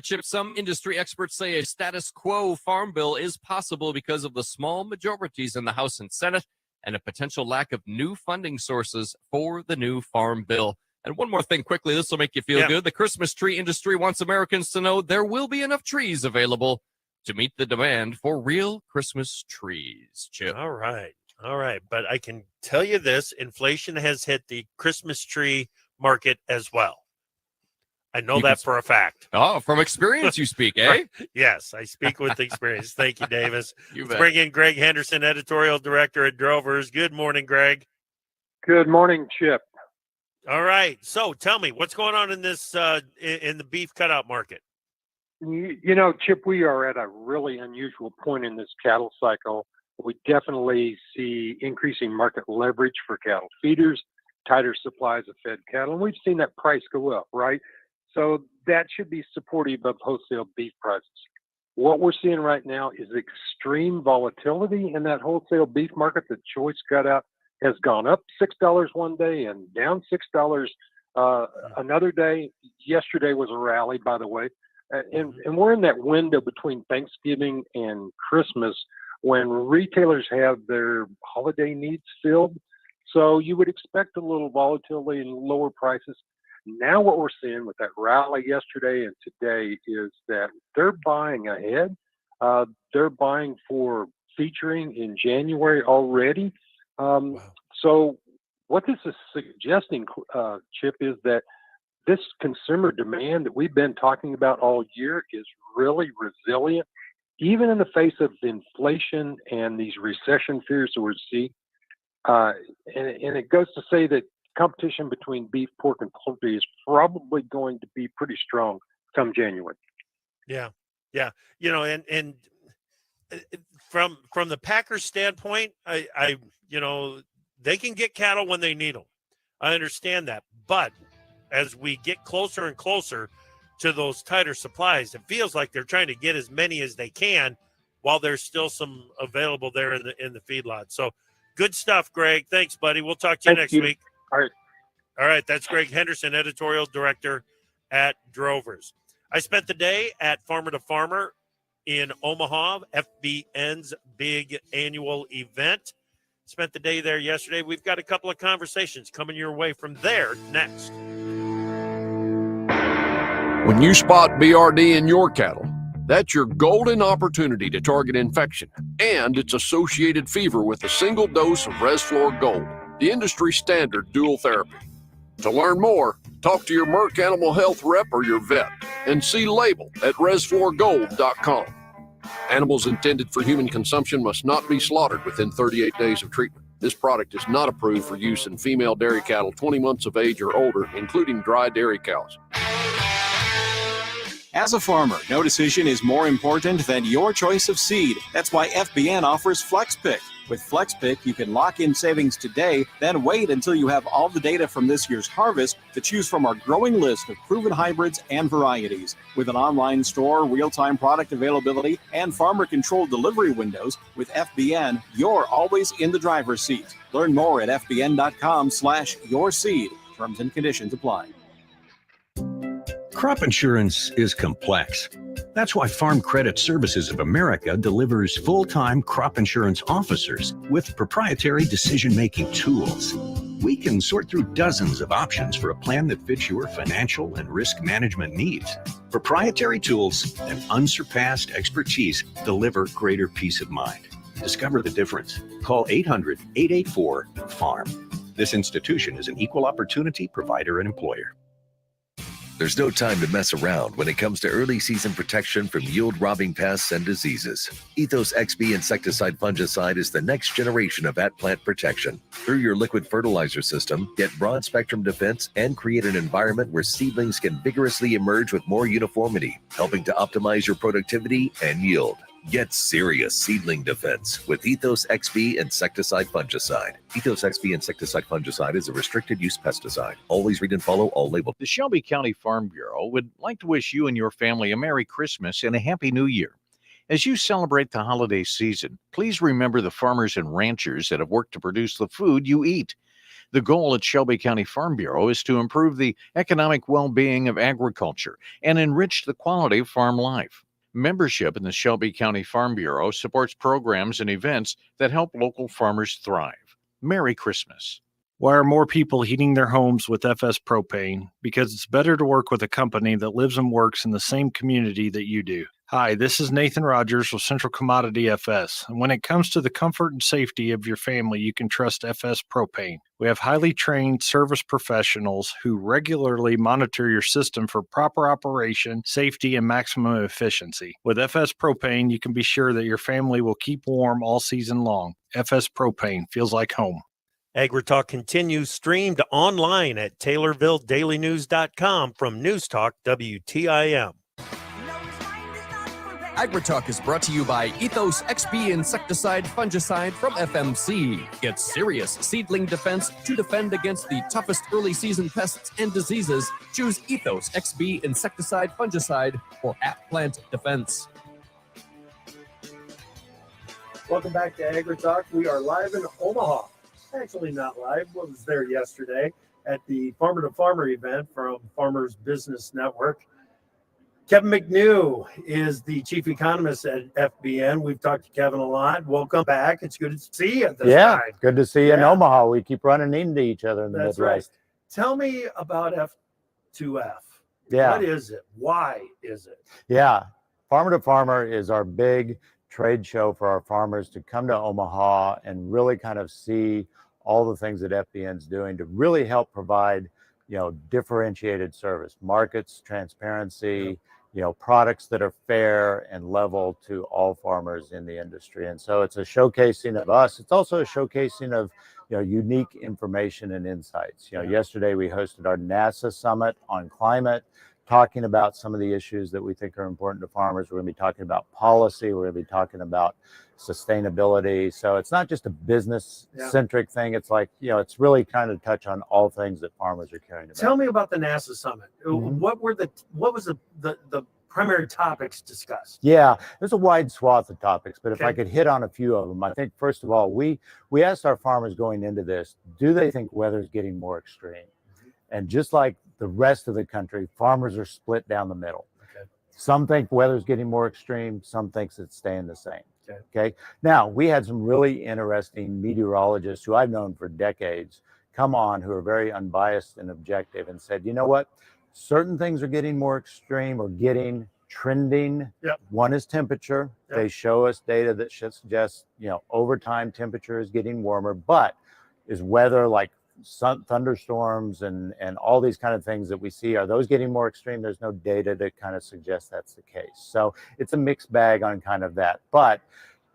Chip, some industry experts say a status quo farm bill is possible because of the small majorities in the House and Senate and a potential lack of new funding sources for the new farm bill. And one more thing quickly, this will make you feel good. The Christmas tree industry wants Americans to know there will be enough trees available to meet the demand for real Christmas trees, Chip. All right. But I can tell you this, inflation has hit the Christmas tree market as well. I know that for a fact. Oh, from experience you speak, eh? Yes, I speak with experience. Thank you, Davis. You Let's bet. bring in Greg Henderson, editorial director at Drovers. Good morning, Greg. Good morning, Chip. All right. So tell me, what's going on in this in the beef cutout market? Chip, we are at a really unusual point in this cattle cycle. We definitely see increasing market leverage for cattle feeders, tighter supplies of fed cattle, and we've seen that price go up, right? So that should be supportive of wholesale beef prices. What we're seeing right now is extreme volatility in that wholesale beef market. The choice cutout has gone up $6 one day and down $6 another day. Yesterday was a rally, by the way. And we're in that window between Thanksgiving and Christmas when retailers have their holiday needs filled. So you would expect a little volatility and lower prices. Now what we're seeing with that rally yesterday and today is that they're buying ahead. They're buying for featuring in January already. So what this is suggesting, Chip, is that this consumer demand that we've been talking about all year is really resilient. even in the face of inflation and these recession fears that we're seeing. And it goes to say that competition between beef, pork, and poultry is probably going to be pretty strong come January. Yeah. And from the Packers standpoint, I they can get cattle when they need them. I understand that, but as we get closer and closer to those tighter supplies, it feels like they're trying to get as many as they can while there's still some available there in the feedlot. So good stuff, Greg. Thanks, buddy. We'll talk to you next week. All right. That's Greg Henderson, editorial director at Drovers. I spent the day at Farmer to Farmer in Omaha, FBN's big annual event. Spent the day there yesterday. We've got a couple of conversations coming your way from there next. When you spot BRD in your cattle, that's your golden opportunity to target infection and its associated fever with a single dose of Resflor Gold, the industry standard dual therapy. To learn more, talk to your Merck Animal Health rep or your vet and see label at resflorgold.com. Animals intended for human consumption must not be slaughtered within 38 days of treatment. This product is not approved for use in female dairy cattle 20 months of age or older, including dry dairy cows. As a farmer, no decision is more important than your choice of seed. That's why FBN offers FlexPick. With FlexPick, you can lock in savings today, then wait until you have all the data from this year's harvest to choose from our growing list of proven hybrids and varieties. With an online store, real-time product availability, and farmer-controlled delivery windows, with FBN, you're always in the driver's seat. Learn more at fbn.com/yourseed. Terms and conditions apply. Crop insurance is complex. That's why Farm Credit Services of America delivers full-time crop insurance officers with proprietary decision-making tools. We can sort through dozens of options for a plan that fits your financial and risk management needs. Proprietary tools and unsurpassed expertise deliver greater peace of mind. Discover the difference. Call 800-884-FARM. This institution is an equal opportunity provider and employer. There's no time to mess around when it comes to early season protection from yield-robbing pests and diseases. Ethos XB insecticide fungicide is the next generation of at-plant protection. Through your liquid fertilizer system, get broad-spectrum defense and create an environment where seedlings can vigorously emerge with more uniformity, helping to optimize your productivity and yield. Get serious seedling defense with Ethos XB insecticide fungicide. Ethos XB insecticide fungicide is a restricted use pesticide. Always read and follow all labels. The Shelby County Farm Bureau would like to wish you and your family a Merry Christmas and a Happy New Year. As you celebrate the holiday season, please remember the farmers and ranchers that have worked to produce the food you eat. The goal at Shelby County Farm Bureau is to improve the economic well-being of agriculture and enrich the quality of farm life. Membership in the Shelby County Farm Bureau supports programs and events that help local farmers thrive. Merry Christmas. Why are more people heating their homes with FS Propane? Because it's better to work with a company that lives and works in the same community that you do. Hi, this is Nathan Rogers with Central Commodity FS. And when it comes to the comfort and safety of your family, you can trust FS Propane. We have highly trained service professionals who regularly monitor your system for proper operation, safety, and maximum efficiency. With FS Propane, you can be sure that your family will keep warm all season long. FS Propane feels like home. AgriTalk continues streamed online at TaylorvilleDailyNews.com from News Talk WTIM. AgriTalk is brought to you by Ethos XB Insecticide Fungicide from FMC. Get serious seedling defense to defend against the toughest early season pests and diseases. Choose Ethos XB Insecticide Fungicide for at-plant defense. Welcome back to AgriTalk. We are live in Omaha. Actually not live. I was there yesterday at the Farmer to Farmer event from Farmers Business Network. Kevin McNew is the chief economist at FBN. We've talked to Kevin a lot. Welcome back. It's good to see you this time. Good to see you in Omaha. We keep running into each other in the That's Midwest. right. Tell me about F2F. Yeah. What is it? Why is it? Yeah. Farmer to Farmer is our big trade show for our farmers to come to Omaha and really kind of see all the things that FBN's doing to really help provide, differentiated service, markets, transparency, products that are fair and level to all farmers in the industry. And so it's a showcasing of us. It's also a showcasing of unique information and insights. Yesterday we hosted our NASA summit on climate, talking about some of the issues that we think are important to farmers. We're going to be talking about policy. We're going to be talking about sustainability. So it's not just a business centric thing. It's like, it's really kind of touch on all things that farmers are caring about. Tell me about the NASA summit. What was the primary topics discussed? Yeah, there's a wide swath of topics, but if I could hit on a few of them, I think first of all, we asked our farmers going into this, do they think weather's getting more extreme? And just like the rest of the country, farmers are split down the middle. Some think weather's getting more extreme, some thinks it's staying the same. Okay. Now, we had some really interesting meteorologists who I've known for decades come on who are very unbiased and objective and said, you know what? Certain things are getting more extreme or getting trending. One is temperature. They show us data that suggests, over time temperature is getting warmer, but is weather like thunderstorms and all these kind of things that we see, are those getting more extreme? There's no data to kind of suggest that's the case. So it's a mixed bag on kind of that. But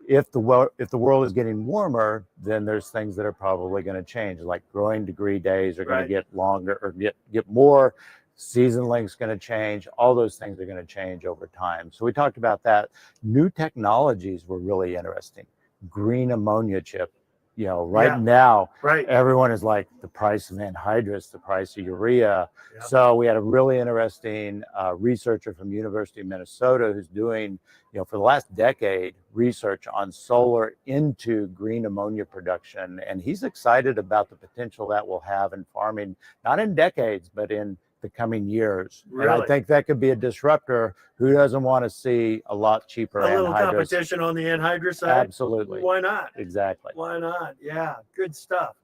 if the world is getting warmer, then there's things that are probably going to change, like growing degree days are going to get longer or get more. Season length's going to change. All those things are going to change over time. So we talked about that. New technologies were really interesting. Green ammonia chip. Now, everyone is like the price of anhydrous, the price of urea. So we had a really interesting researcher from University of Minnesota who's doing, for the last decade, research on solar into green ammonia production. And he's excited about the potential that will have in farming, not in decades, but in the coming years. And I think that could be a disruptor. Who doesn't want to see a lot cheaper A little anhydrous? competition on the anhydrous side? Absolutely. Why not? Exactly. Why not? Yeah, good stuff.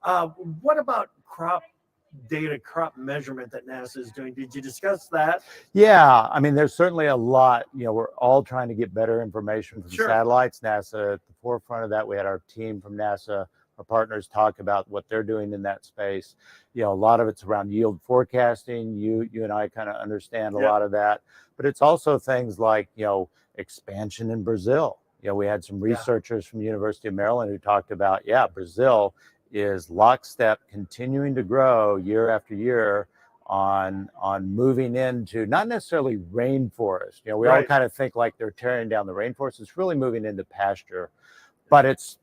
What about crop data, crop measurement that NASA is doing? Did you discuss that? Yeah, I mean, there's certainly a lot. We're all trying to get better information from satellites. NASA at the forefront of that. We had our team from NASA, our partners, talk about what they're doing in that space. A lot of it's around yield forecasting. You and I kind of understand a lot of that, but it's also things like, expansion in Brazil. We had some researchers from the University of Maryland who talked about, Brazil is lockstep, continuing to grow year after year on moving into not necessarily rainforest. We all kind of think like they're tearing down the rainforest. It's really moving into pasture, but it's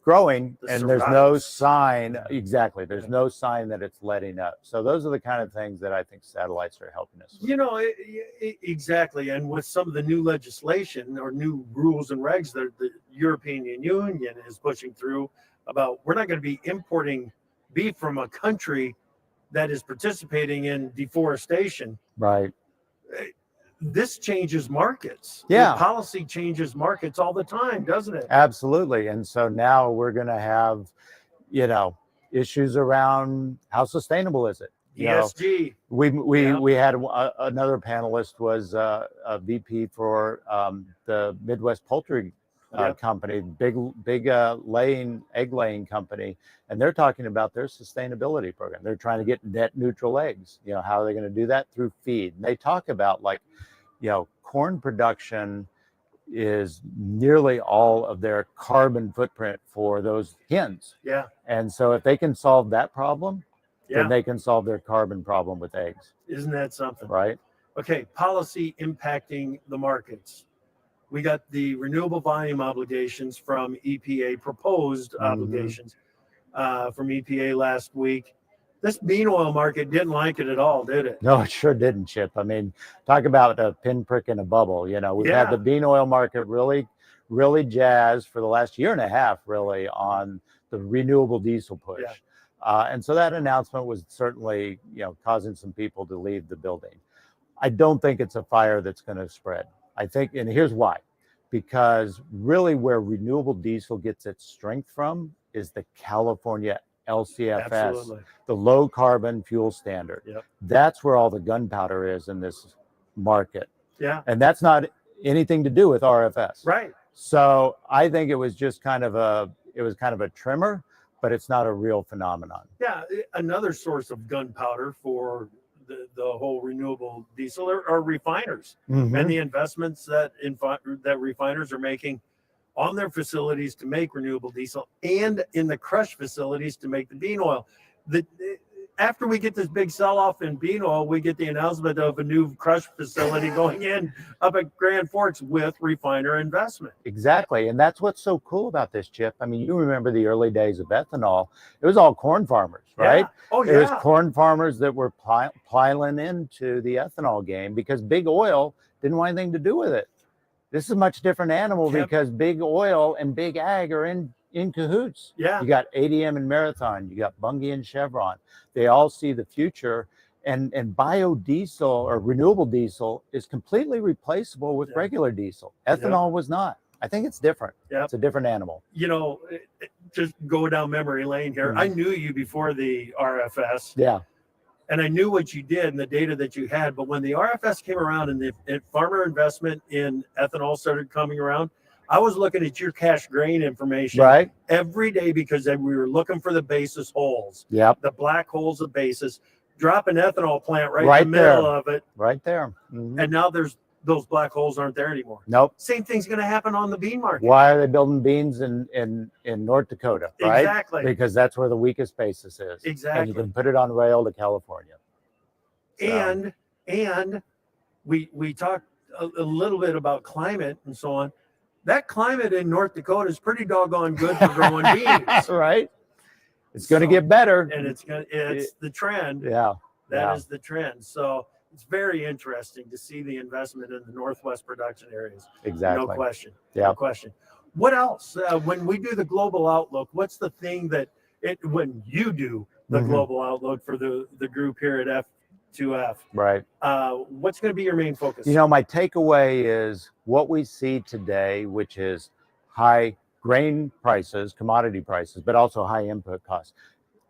growing, and there's no sign. There's no sign that it's letting up. So those are the kind of things that I think satellites are helping us with. Exactly. And with some of the new legislation or new rules and regs that the European Union is pushing through about, we're not going to be importing beef from a country that is participating in deforestation. Right. This changes markets. Yeah. Policy changes markets all the time, doesn't it? Absolutely. And so now we're going to have, issues around how sustainable is it? ESG. We had another panelist was a VP for the Midwest Poultry company, big egg laying company, and they're talking about their sustainability program. They're trying to get net neutral eggs. How are they going to do that? Through feed. And they talk about corn production is nearly all of their carbon footprint for those hens. Yeah. And so if they can solve that problem, then they can solve their carbon problem with eggs. Isn't that something? Right. Okay. Policy impacting the markets. We got the renewable volume obligations from EPA, proposed obligations from EPA last week. This bean oil market didn't like it at all, did it? No, it sure didn't, Chip. I mean, talk about a pinprick in a bubble. We've had the bean oil market really jazzed for the last year and a half, really, on the renewable diesel push. And so that announcement was certainly, causing some people to leave the building. I don't think it's a fire that's going to spread. I think, and here's why. Because really where renewable diesel gets its strength from is the California LCFS, the low carbon fuel standard. That's where all the gunpowder is in this market. And that's not anything to do with RFS. Right. So I think it was just kind of a trimmer, but it's not a real phenomenon. Yeah. Another source of gunpowder for the whole renewable diesel are refiners Mhm. and the investments that that refiners are making on their facilities to make renewable diesel and in the crush facilities to make the bean oil. After we get this big sell-off in bean oil, we get the announcement of a new crush facility going in up at Grand Forks with refiner investment. Exactly. And that's what's so cool about this, Chip. I mean, you remember the early days of ethanol. It was all corn farmers, right? Yeah. Oh, It was yeah. corn farmers that were piling into the ethanol game because big oil didn't want anything to do with it. This is a much different animal because big oil and big ag are in cahoots. Yeah. You got ADM and Marathon, you got Bunge and Chevron. They all see the future. And biodiesel or renewable diesel is completely replaceable with regular diesel. Ethanol was not. I think it's different. Yeah. It's a different animal. You know, just go down memory lane here. Mhm. I knew you before the RFS. Yeah. And I knew what you did and the data that you had. But when the RFS came around and the farmer investment in ethanol started coming around, I was looking at your cash grain information Right. every day because we were looking for the basis holes. Yep. The black holes of basis. Drop an ethanol plant right Right in the middle there. of it. Right there. Mhm. And now those black holes aren't there anymore. Nope. Same thing's going to happen on the bean market. Why are they building beans in North Dakota? Right? Exactly. Because that's where the weakest basis is. And Exactly. you can put it on rail to California. So, And we talked a little bit about climate and so on. That climate in North Dakota is pretty doggone good for growing beans. right. It's going to get better. And it's the trend. Yeah. That is the trend. So it's very interesting to see the investment in the Northwest production areas. Exactly. No question. Yeah. No question. What else? When we do the global outlook, what's the thing that when you do the Mhm. global outlook for the group here at F2F, Right. what's going to be your main focus? You know, my takeaway is what we see today, which is high grain prices, commodity prices, but also high input costs.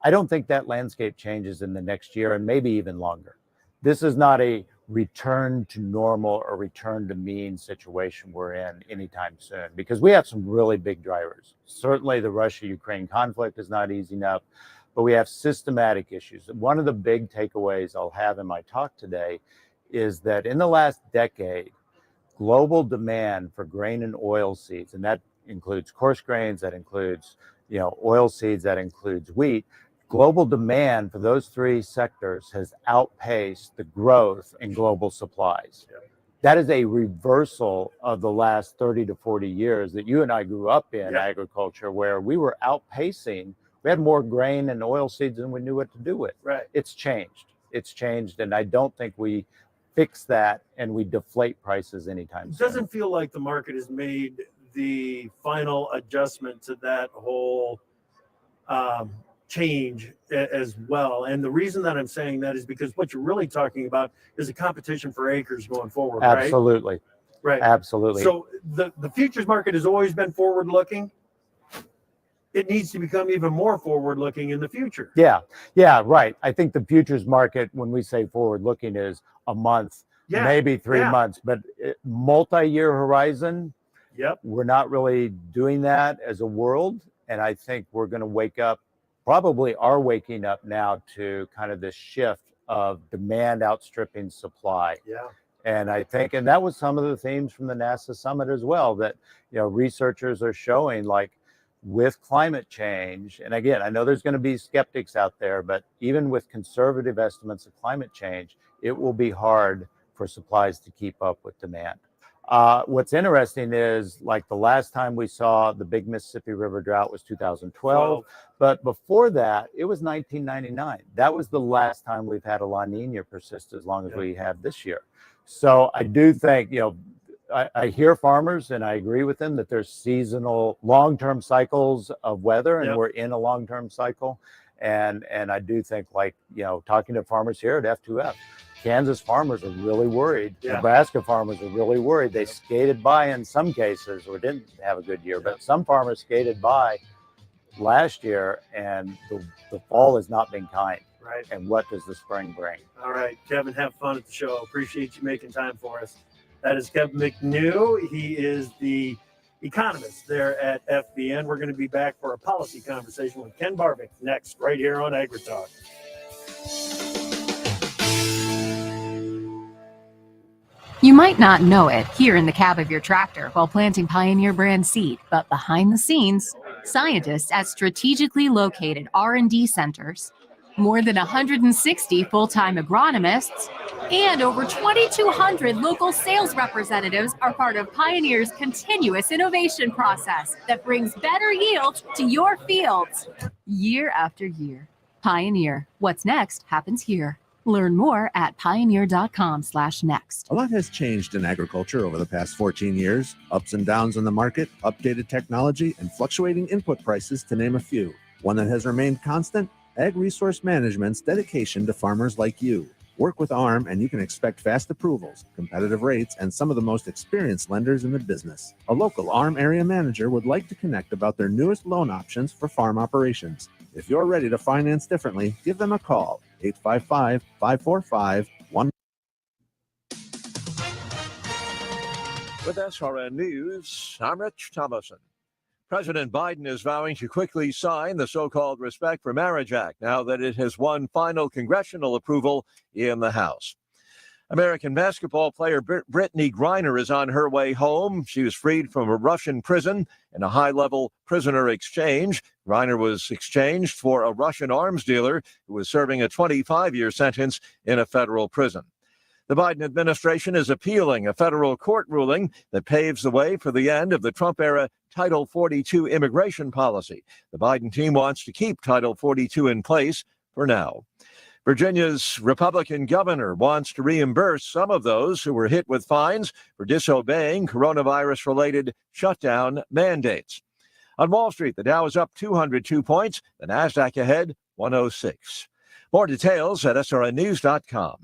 I don't think that landscape changes in the next year and maybe even longer. This is not a return to normal or return to mean situation we're in anytime soon because we have some really big drivers. Certainly the Russia-Ukraine conflict is not easy enough, but we have systematic issues. One of the big takeaways I'll have in my talk today is that in the last decade, global demand for grain and oil seeds, and that includes coarse grains, that includes, oil seeds, that includes wheat. Global demand for those three sectors has outpaced the growth in global supplies. Yeah. That is a reversal of the last 30 to 40 years that you and I grew up in agriculture, where we were outpacing. We had more grain and oil seeds than we knew what to do with. Right. It's changed. And I don't think we fix that and we deflate prices anytime It soon. doesn't feel like the market has made the final adjustment to that whole change as well. And the reason that I'm saying that is because what you're really talking about is a competition for acres going forward, right? Absolutely. Right. Absolutely. So the futures market has always been forward looking. It needs to become even more forward looking in the future. Yeah, right. I think the futures market, when we say forward looking, is a month, maybe 3 months, but multi-year horizon. Yep. We're not really doing that as a world. And I think we're going to wake up, probably are waking up now to kind of this shift of demand outstripping supply. Yeah. And I think, and that was some of the themes from the NASA summit as well, that, researchers are showing, like, with climate change, and again, I know there's going to be skeptics out there, but even with conservative estimates of climate change, it will be hard for supplies to keep up with demand. What's interesting is, like, the last time we saw the big Mississippi River drought was 2012, but before that, it was 1999. That was the last time we've had a La Nina persist as long as we have this year. So I do think, I hear farmers, and I agree with them, that there's seasonal long-term cycles of weather, and we're in a long-term cycle. And I do think, like, talking to farmers here at F2F, Kansas farmers are really worried. Yeah. Nebraska farmers are really worried. They skated by in some cases, or didn't have a good year, but some farmers skated by last year, and the fall has not been kind. Right. And what does the spring bring? All right, Kevin, have fun at the show. Appreciate you making time for us. That is Kevin McNew. He is the economist there at FBN. We're going to be back for a policy conversation with Ken Barbick next, right here on AgriTalk. might not know it here in the cab of your tractor while planting Pioneer brand seed, but behind the scenes, scientists at strategically located R&D centers, more than 160 full-time agronomists, and over 2,200 local sales representatives are part of Pioneer's continuous innovation process that brings better yield to your fields year after year. Pioneer, what's next happens here. Learn more at pioneer.com/next. A lot has changed in agriculture over the past 14 years. Ups and downs in the market, updated technology, and fluctuating input prices, to name a few. One that has remained constant: Ag Resource Management's dedication to farmers like you. Work with ARM and you can expect fast approvals, competitive rates, and some of the most experienced lenders in the business. A local ARM area manager would like to connect about their newest loan options for farm operations. If you're ready to finance differently, give them a call. 855-545-1. With SRN News, I'm Rich Thomason. President Biden is vowing to quickly sign the so-called Respect for Marriage Act now that it has won final congressional approval in the House. American basketball player Brittany Griner is on her way home. She was freed from a Russian prison in a high-level prisoner exchange. Griner was exchanged for a Russian arms dealer who was serving a 25-year sentence in a federal prison. The Biden administration is appealing a federal court ruling that paves the way for the end of the Trump-era Title 42 immigration policy. The Biden team wants to keep Title 42 in place for now. Virginia's Republican governor wants to reimburse some of those who were hit with fines for disobeying coronavirus-related shutdown mandates. On Wall Street, the Dow is up 202 points, the Nasdaq ahead 106. More details at srnnews.com.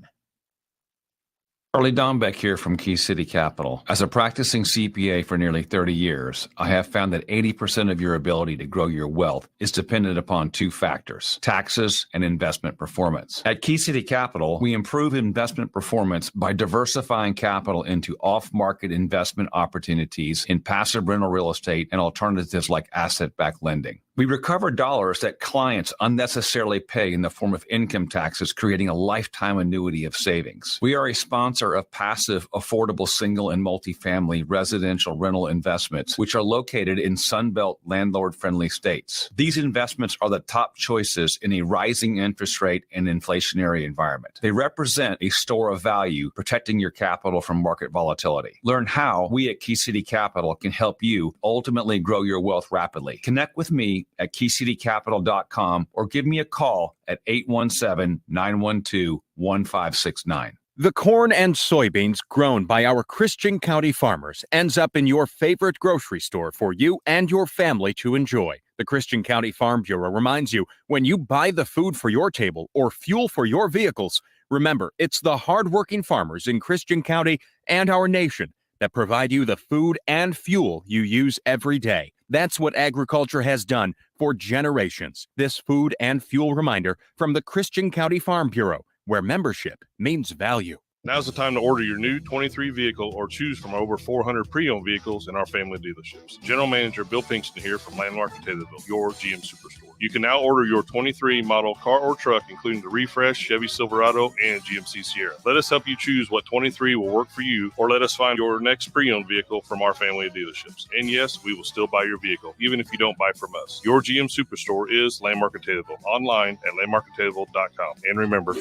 Charlie Dombeck here from Key City Capital. As a practicing CPA for nearly 30 years, I have found that 80% of your ability to grow your wealth is dependent upon two factors: taxes and investment performance. At Key City Capital, we improve investment performance by diversifying capital into off-market investment opportunities in passive rental real estate and alternatives like asset-backed lending. We recover dollars that clients unnecessarily pay in the form of income taxes, creating a lifetime annuity of savings. We are a sponsor of passive, affordable single and multifamily residential rental investments, which are located in Sunbelt landlord-friendly states. These investments are the top choices in a rising interest rate and inflationary environment. They represent a store of value, protecting your capital from market volatility. Learn how we at Key City Capital can help you ultimately grow your wealth rapidly. Connect with me at keycitycapital.com or give me a call at 817-912-1569. The corn and soybeans grown by our Christian County farmers ends up in your favorite grocery store for you and your family to enjoy. The Christian County Farm Bureau reminds you, when you buy the food for your table or fuel for your vehicles, remember, it's the hardworking farmers in Christian County and our nation that provide you the food and fuel you use every day. That's what agriculture has done for generations. This food and fuel reminder from the Christian County Farm Bureau, where membership means value. Now's the time to order your new 23 vehicle or choose from over 400 pre-owned vehicles in our family dealerships. General Manager Bill Pinkston here from Landmark in Taylorville, your GM Superstore. You can now order your 23 model car or truck, including the Refresh, Chevy Silverado, and GMC Sierra. Let us help you choose what 23 will work for you, or let us find your next pre-owned vehicle from our family of dealerships. And yes, we will still buy your vehicle, even if you don't buy from us. Your GM Superstore is Landmark in Taylorville. Online at landmarkintaylorville.com. And remember,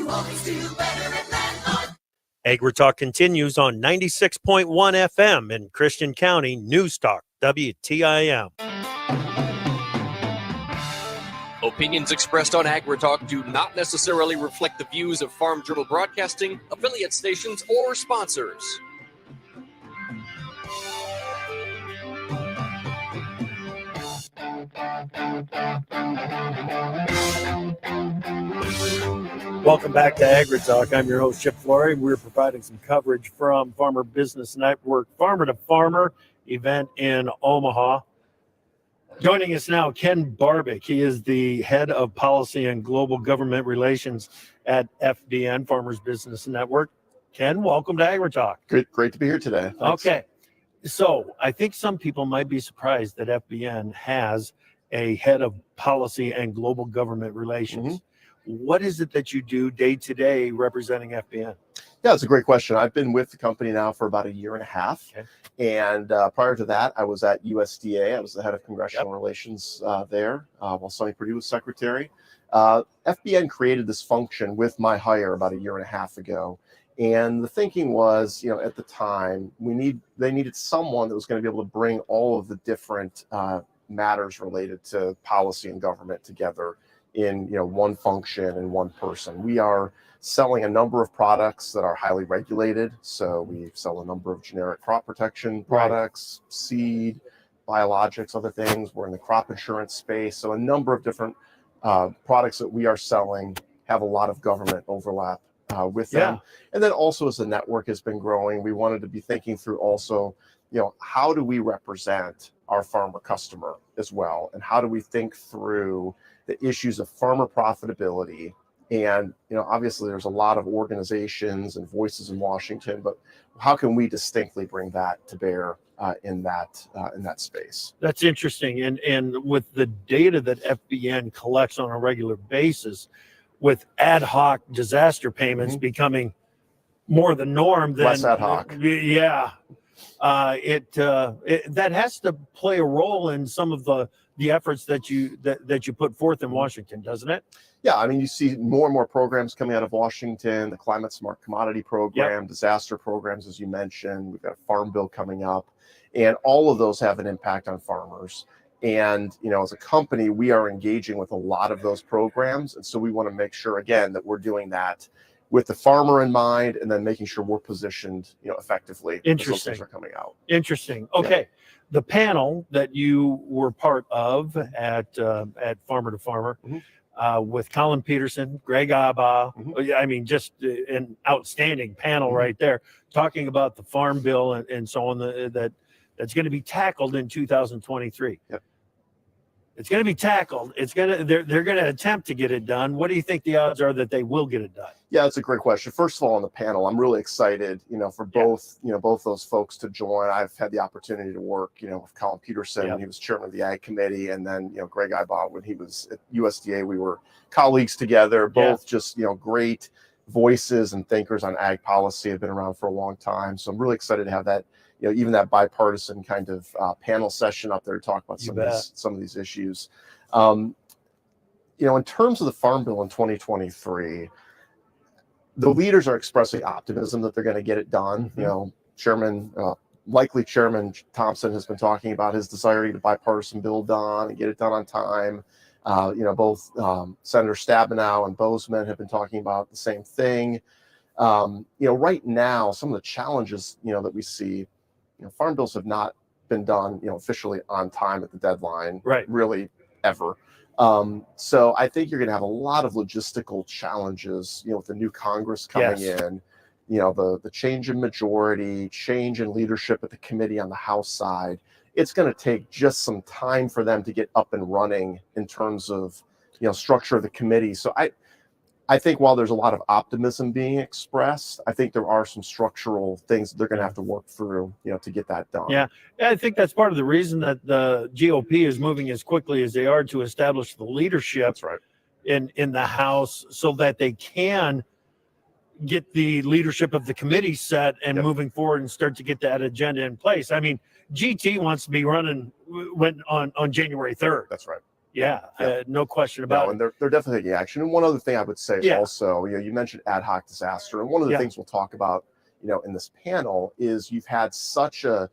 AgriTalk continues on 96.1 FM in Christian County, News Talk, WTIM. Opinions expressed on AgriTalk do not necessarily reflect the views of Farm Journal Broadcasting, affiliate stations, or sponsors. Welcome back to AgriTalk. I'm your host, Chip Flory. We're providing some coverage from Farmer Business Network Farmer to Farmer event in Omaha. Joining us now, Ken Barbick. He is the head of policy and global government relations at FBN, Farmers Business Network. Ken, welcome to AgriTalk. Great to be here today. Thanks. Okay. So I think some people might be surprised that FBN has a head of policy and global government relations. What is it that you do day to day representing FBN? Yeah, it's a great question. I've been with the company now for about a year and a half. Okay. And prior to that, I was at USDA. I was the head of congressional relations there while Sonny Perdue was secretary. FBN created this function with my hire about a year and a half ago. And the thinking was, at the time, they needed someone that was going to be able to bring all of the different matters related to policy and government together in one function and one person. We are selling a number of products that are highly regulated. So we sell a number of generic crop protection products, seed, biologics, other things. We're in the crop insurance space. So a number of different products that we are selling have a lot of government overlap with them. And then also as the network has been growing, we wanted to be thinking through also, how do we represent our farmer customer as well? And how do we think through the issues of farmer profitability? And, obviously there's a lot of organizations and voices in Washington, but how can we distinctly bring that to bear in that space? That's interesting. And with the data that FBN collects on a regular basis, with ad hoc disaster payments becoming more the norm than less ad hoc. That has to play a role in some of the efforts that you put forth in Washington, doesn't it? Yeah, I mean, you see more and more programs coming out of Washington, the Climate Smart Commodity Program, disaster programs, as you mentioned. We've got a farm bill coming up, and all of those have an impact on farmers. And, as a company, we are engaging with a lot of those programs. And so we want to make sure, again, that we're doing that with the farmer in mind, and then making sure we're positioned, effectively. Interesting. As those things are coming out. Interesting. Okay. The panel that you were part of at Farmer to Farmer, with Colin Peterson, Greg Abba, I mean, just an outstanding panel right there, talking about the farm bill and so on that's going to be tackled in 2023. Yep. It's going to be tackled. They're going to attempt to get it done. What do you think the odds are that they will get it done? Yeah, that's a great question. First of all, on the panel, I'm really excited, for both those folks to join. I've had the opportunity to work, with Colin Peterson when he was chairman of the Ag Committee, and then, Greg Ibach when he was at USDA. We were colleagues together, both just, great voices and thinkers on ag policy, have been around for a long time. So I'm really excited to have that, even that bipartisan kind of panel session up there to talk about some of these issues. In terms of the Farm Bill in 2023, the leaders are expressing optimism that they're going to get it done. Likely Chairman Thompson has been talking about his desire to get a bipartisan bill done and get it done on time. Both Senator Stabenow and Bozeman have been talking about the same thing. Right now, some of the challenges, that we see, farm bills have not been done, officially on time at the deadline, really ever. So I think you're going to have a lot of logistical challenges, with the new Congress coming in, the change in majority, change in leadership at the committee on the House side. It's going to take just some time for them to get up and running in terms of, structure of the committee. So I think while there's a lot of optimism being expressed, I think there are some structural things that they're going to have to work through, to get that done. Yeah, I think that's part of the reason that the GOP is moving as quickly as they are to establish the leadership in the House, so that they can get the leadership of the committee set and moving forward and start to get that agenda in place. I mean, GT wants to be running on January 3rd. That's right. Yeah, no question about it. And they're definitely taking action. And one other thing I would say also, you mentioned ad hoc disaster, and one of the things we'll talk about, in this panel is you've had such a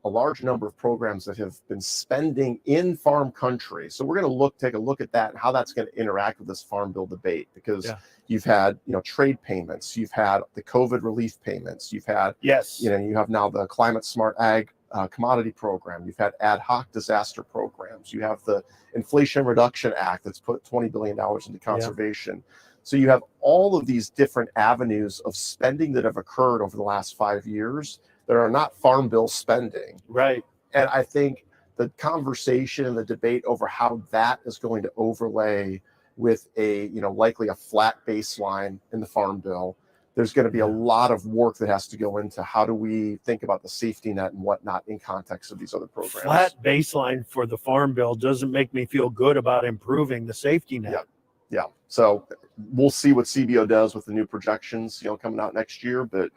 large number of programs that have been spending in farm country. So we're going to take a look at that and how that's going to interact with this farm bill debate, because you've had, trade payments, you've had the COVID relief payments, you've had, you have now the Climate Smart Ag Commodity Program, you've had ad hoc disaster programs, you have the Inflation Reduction Act that's put $20 billion into conservation. So you have all of these different avenues of spending that have occurred over the last 5 years that are not farm bill spending. Right. And I think the conversation and the debate over how that is going to overlay with a, likely a flat baseline in the farm bill, there's going to be a lot of work that has to go into how do we think about the safety net and whatnot in context of these other programs. Flat baseline for the farm bill doesn't make me feel good about improving the safety net. Yeah. So we'll see what CBO does with the new projections, coming out next year. But,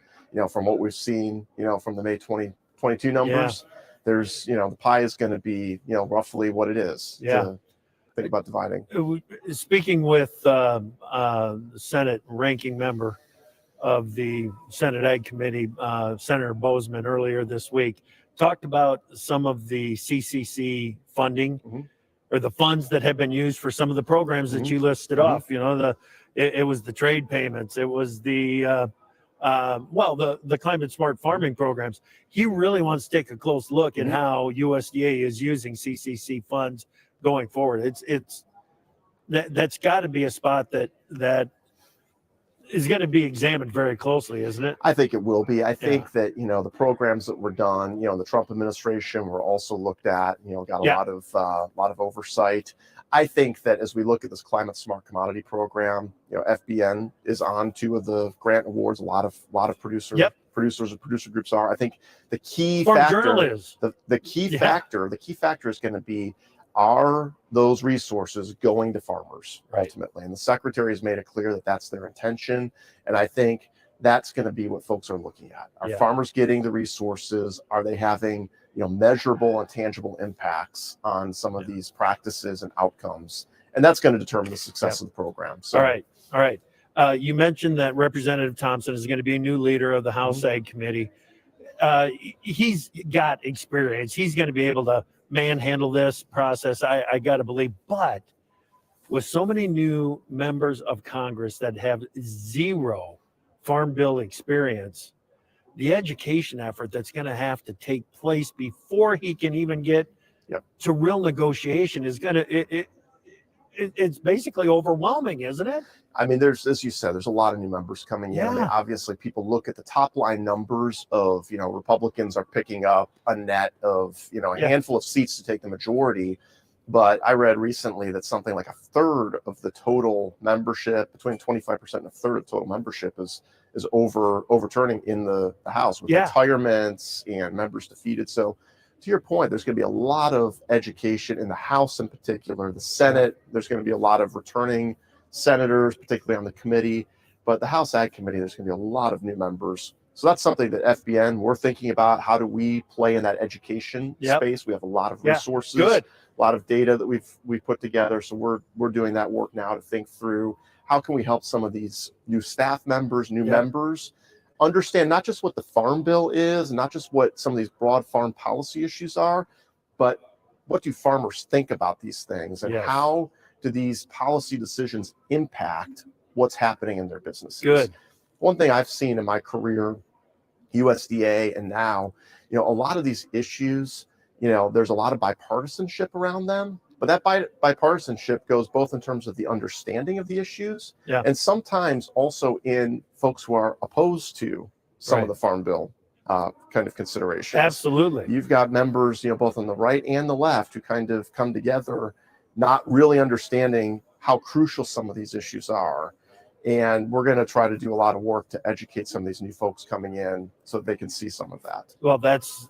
from what we've seen, from the May 2022 numbers, there's, the pie is going to be, roughly what it is. To think about dividing. Speaking with Senate ranking member of the Senate Ag Committee, Senator Bozeman, earlier this week, talked about some of the CCC funding or the funds that have been used for some of the programs that you listed off. It was the trade payments. It was the climate smart farming programs. He really wants to take a close look at how USDA is using CCC funds going forward. That's got to be a spot that is going to be examined very closely, isn't it? I think it will be. I think that, the programs that were done, the Trump administration were also looked at, got a lot of oversight. I think that as we look at this climate smart commodity program, FBN is on 2 of the grant awards. A lot of producers and producer groups are. I think the key factor is the key factor is going to be, are those resources going to farmers ultimately? And the secretary has made it clear that that's their intention. And I think that's going to be what folks are looking at. Are farmers getting the resources? Are they having, measurable and tangible impacts on some of these practices and outcomes? And that's going to determine the success of the program. So, all right. You mentioned that Representative Thompson is going to be a new leader of the House Ag Committee. He's got experience. He's going to be able to manhandle this process, I got to believe. But with so many new members of Congress that have zero farm bill experience, the education effort that's going to have to take place before he can even get to real negotiation is going to, it's basically overwhelming, isn't it? I mean, as you said, there's a lot of new members coming in. I mean, obviously, people look at the top line numbers of, Republicans are picking up a net of, a handful of seats to take the majority. But I read recently that something like a third of the total membership, between 25% and a third of the total membership, is overturning in the House with retirements and members defeated. So, to your point, there's going to be a lot of education in the House in particular. The Senate, there's going to be a lot of returning senators, particularly on the committee. But the House Ag Committee, there's going to be a lot of new members. So that's something that FBN, we're thinking about. How do we play in that education space? We have a lot of resources, a lot of data that we've put together. So we're doing that work now to think through how can we help some of these new staff members, new members, understand not just what the Farm Bill is, not just what some of these broad farm policy issues are, but what do farmers think about these things, and how do these policy decisions impact what's happening in their businesses? Good. One thing I've seen in my career, USDA and now, a lot of these issues, there's a lot of bipartisanship around them, but that bipartisanship goes both in terms of the understanding of the issues and sometimes also in folks who are opposed to some of the Farm Bill kind of considerations. Absolutely. You've got members, both on the right and the left, who kind of come together not really understanding how crucial some of these issues are. And we're going to try to do a lot of work to educate some of these new folks coming in so that they can see some of that. Well, that's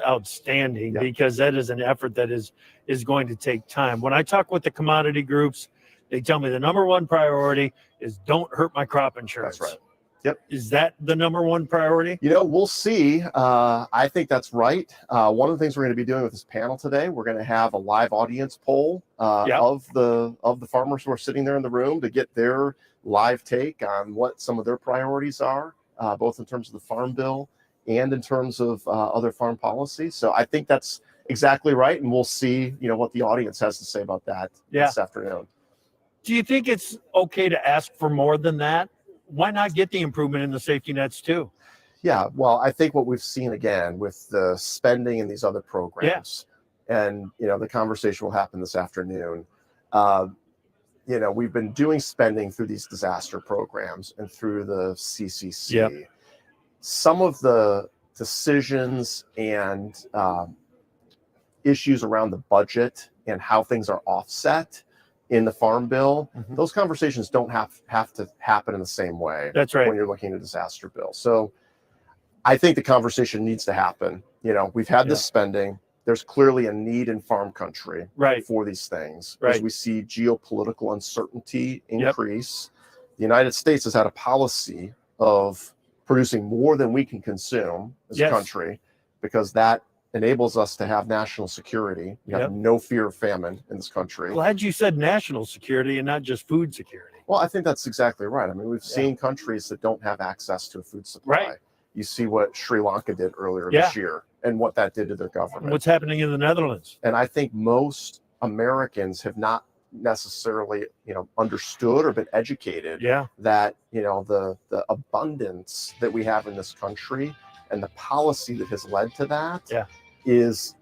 outstanding because that is an effort that is going to take time. When I talk with the commodity groups, they tell me the number one priority is don't hurt my crop insurance. That's right. Yep. Is that the number one priority? We'll see. I think that's right. One of the things we're going to be doing with this panel today, we're going to have a live audience poll of the farmers who are sitting there in the room to get their live take on what some of their priorities are, both in terms of the Farm Bill and in terms of other farm policies. So I think that's exactly right, and we'll see, what the audience has to say about that this afternoon. Do you think it's okay to ask for more than that? Why not get the improvement in the safety nets too? Yeah, well, I think what we've seen again with the spending in these other programs, and the conversation will happen this afternoon. We've been doing spending through these disaster programs and through the CCC. Some of the decisions and issues around the budget and how things are offset in the Farm Bill, those conversations don't have to happen in the same way. That's right. When you're looking at a disaster bill. So I think the conversation needs to happen. We've had this spending. there's clearly a need in farm country for these things. As we see geopolitical uncertainty increase, the United States has had a policy of producing more than we can consume as a country, because that enables us to have national security. We have no fear of famine in this country. Glad you said national security and not just food security. Well, I think that's exactly right. I mean, we've seen countries that don't have access to a food supply. You see what Sri Lanka did earlier this year and what that did to their government. And what's happening in the Netherlands. And I think most Americans have not necessarily, understood or been educated that, the abundance that we have in this country and the policy that has led to that is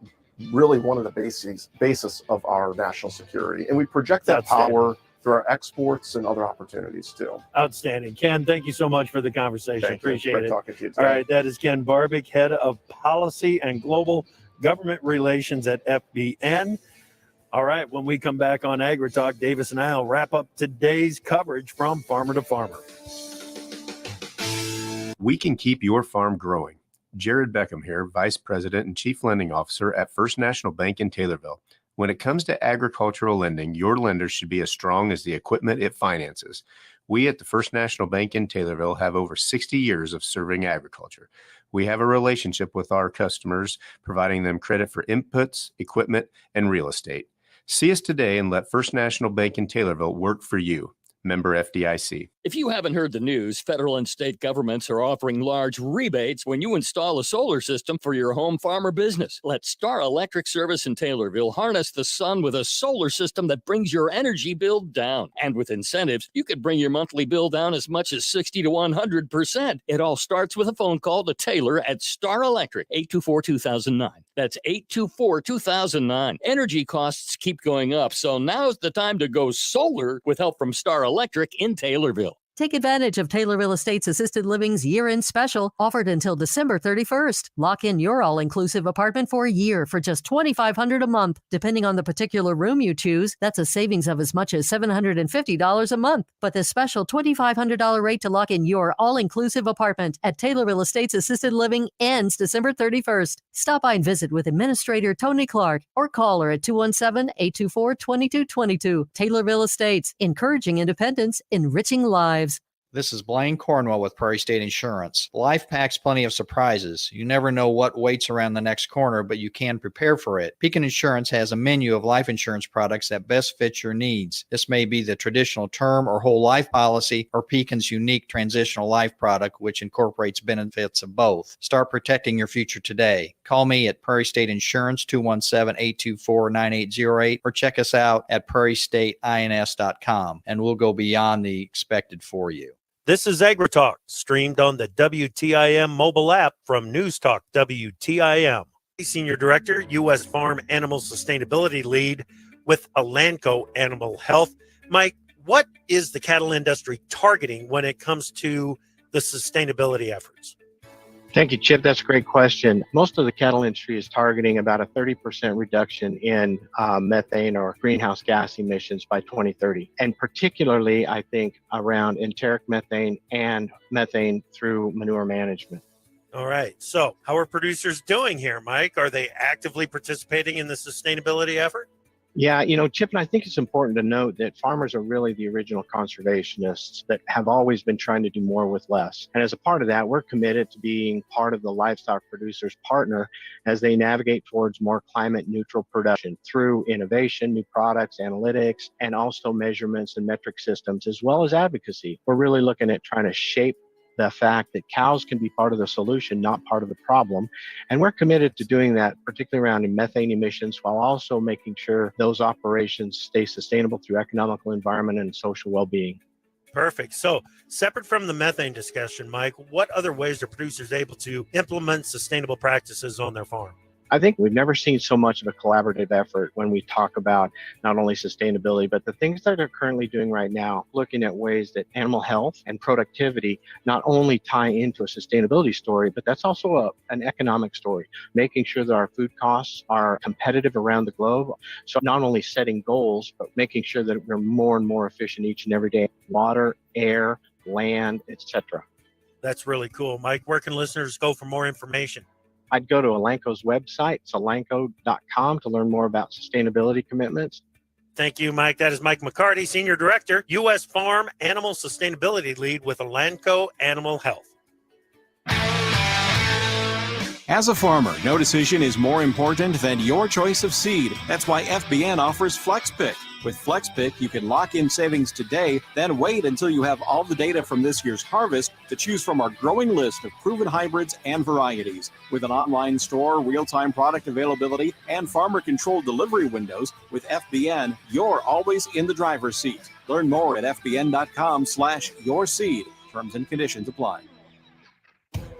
really one of the basis of our national security. And we project that power through our exports and other opportunities too. Outstanding. Ken, thank you so much for the conversation. Appreciate Great it. talking to you today. All right, that is Ken Barbic, Head of Policy and Global Government Relations at FBN. All right, when we come back on AgriTalk, Davis and I will wrap up today's coverage from Farmer to Farmer. We can keep your farm growing. Jared Beckham here, Vice President and Chief Lending Officer at First National Bank in Taylorville. When it comes to agricultural lending, your lender should be as strong as the equipment it finances. We at the First National Bank in Taylorville have over 60 years of serving agriculture. We have a relationship with our customers, providing them credit for inputs, equipment, and real estate. See us today and let First National Bank in Taylorville work for you. Member FDIC. If you haven't heard the news, federal and state governments are offering large rebates when you install a solar system for your home farm or business. Let Star Electric Service in Taylorville harness the sun with a solar system that brings your energy bill down. And with incentives, you could bring your monthly bill down as much as 60 to 100%. It all starts with a phone call to Taylor at Star Electric, 824-2009. That's 824-2009. Energy costs keep going up, so now's the time to go solar with help from Star Electric in Taylorville. Take advantage of Taylorville Estates Assisted Living's year-end special offered until December 31st. Lock in your all-inclusive apartment for a year for just $2,500 a month. Depending on the particular room you choose, that's a savings of as much as $750 a month. But this special $2,500 rate to lock in your all-inclusive apartment at Taylorville Estates Assisted Living ends December 31st. Stop by and visit with Administrator Tony Clark or call her at 217-824-2222. Taylorville Estates, encouraging independence, enriching lives. This is Blaine Cornwell with Prairie State Insurance. Life packs plenty of surprises. You never know what waits around the next corner, but you can prepare for it. Pekin Insurance has a menu of life insurance products that best fit your needs. This may be the traditional term or whole life policy, or Pekin's unique transitional life product, which incorporates benefits of both. Start protecting your future today. Call me at Prairie State Insurance, 217-824-9808, or check us out at prairiestateinS.com, and we'll go beyond the expected for you. This is AgriTalk, streamed on the WTIM mobile app from News Talk WTIM. Senior Director, U.S. Farm Animal Sustainability Lead with Elanco Animal Health. Mike, what is the cattle industry targeting when it comes to the sustainability efforts? Thank you, Chip. That's a great question. Most of the cattle industry is targeting about a 30% reduction in methane or greenhouse gas emissions by 2030. And particularly, I think, around enteric methane and methane through manure management. All right. So how are producers doing here, Mike? Are they actively participating in the sustainability effort? Yeah, Chip, and I think it's important to note that farmers are really the original conservationists that have always been trying to do more with less. And as a part of that, we're committed to being part of the livestock producers' partner as they navigate towards more climate neutral production through innovation, new products, analytics, and also measurements and metric systems, as well as advocacy. We're really looking at trying to shape the fact that cows can be part of the solution, not part of the problem. And we're committed to doing that, particularly around methane emissions, while also making sure those operations stay sustainable through economical, environment, and social well-being. Perfect. So separate from the methane discussion, Mike, what other ways are producers able to implement sustainable practices on their farm? I think we've never seen so much of a collaborative effort when we talk about not only sustainability, but the things that they're currently doing right now, looking at ways that animal health and productivity not only tie into a sustainability story, but that's also an economic story, making sure that our food costs are competitive around the globe. So not only setting goals, but making sure that we're more and more efficient each and every day, water, air, land, etc. That's really cool. Mike, where can listeners go for more information? I'd go to Elanco's website. It's elanco.com to learn more about sustainability commitments. Thank you, Mike. That is Mike McCarty, Senior Director, U.S. Farm Animal Sustainability Lead with Elanco Animal Health. As a farmer, no decision is more important than your choice of seed. That's why FBN offers FlexPick. With FlexPick, you can lock in savings today, then wait until you have all the data from this year's harvest to choose from our growing list of proven hybrids and varieties. With an online store, real-time product availability, and farmer-controlled delivery windows, with FBN, you're always in the driver's seat. Learn more at fbn.com/yourseed. Terms and conditions apply.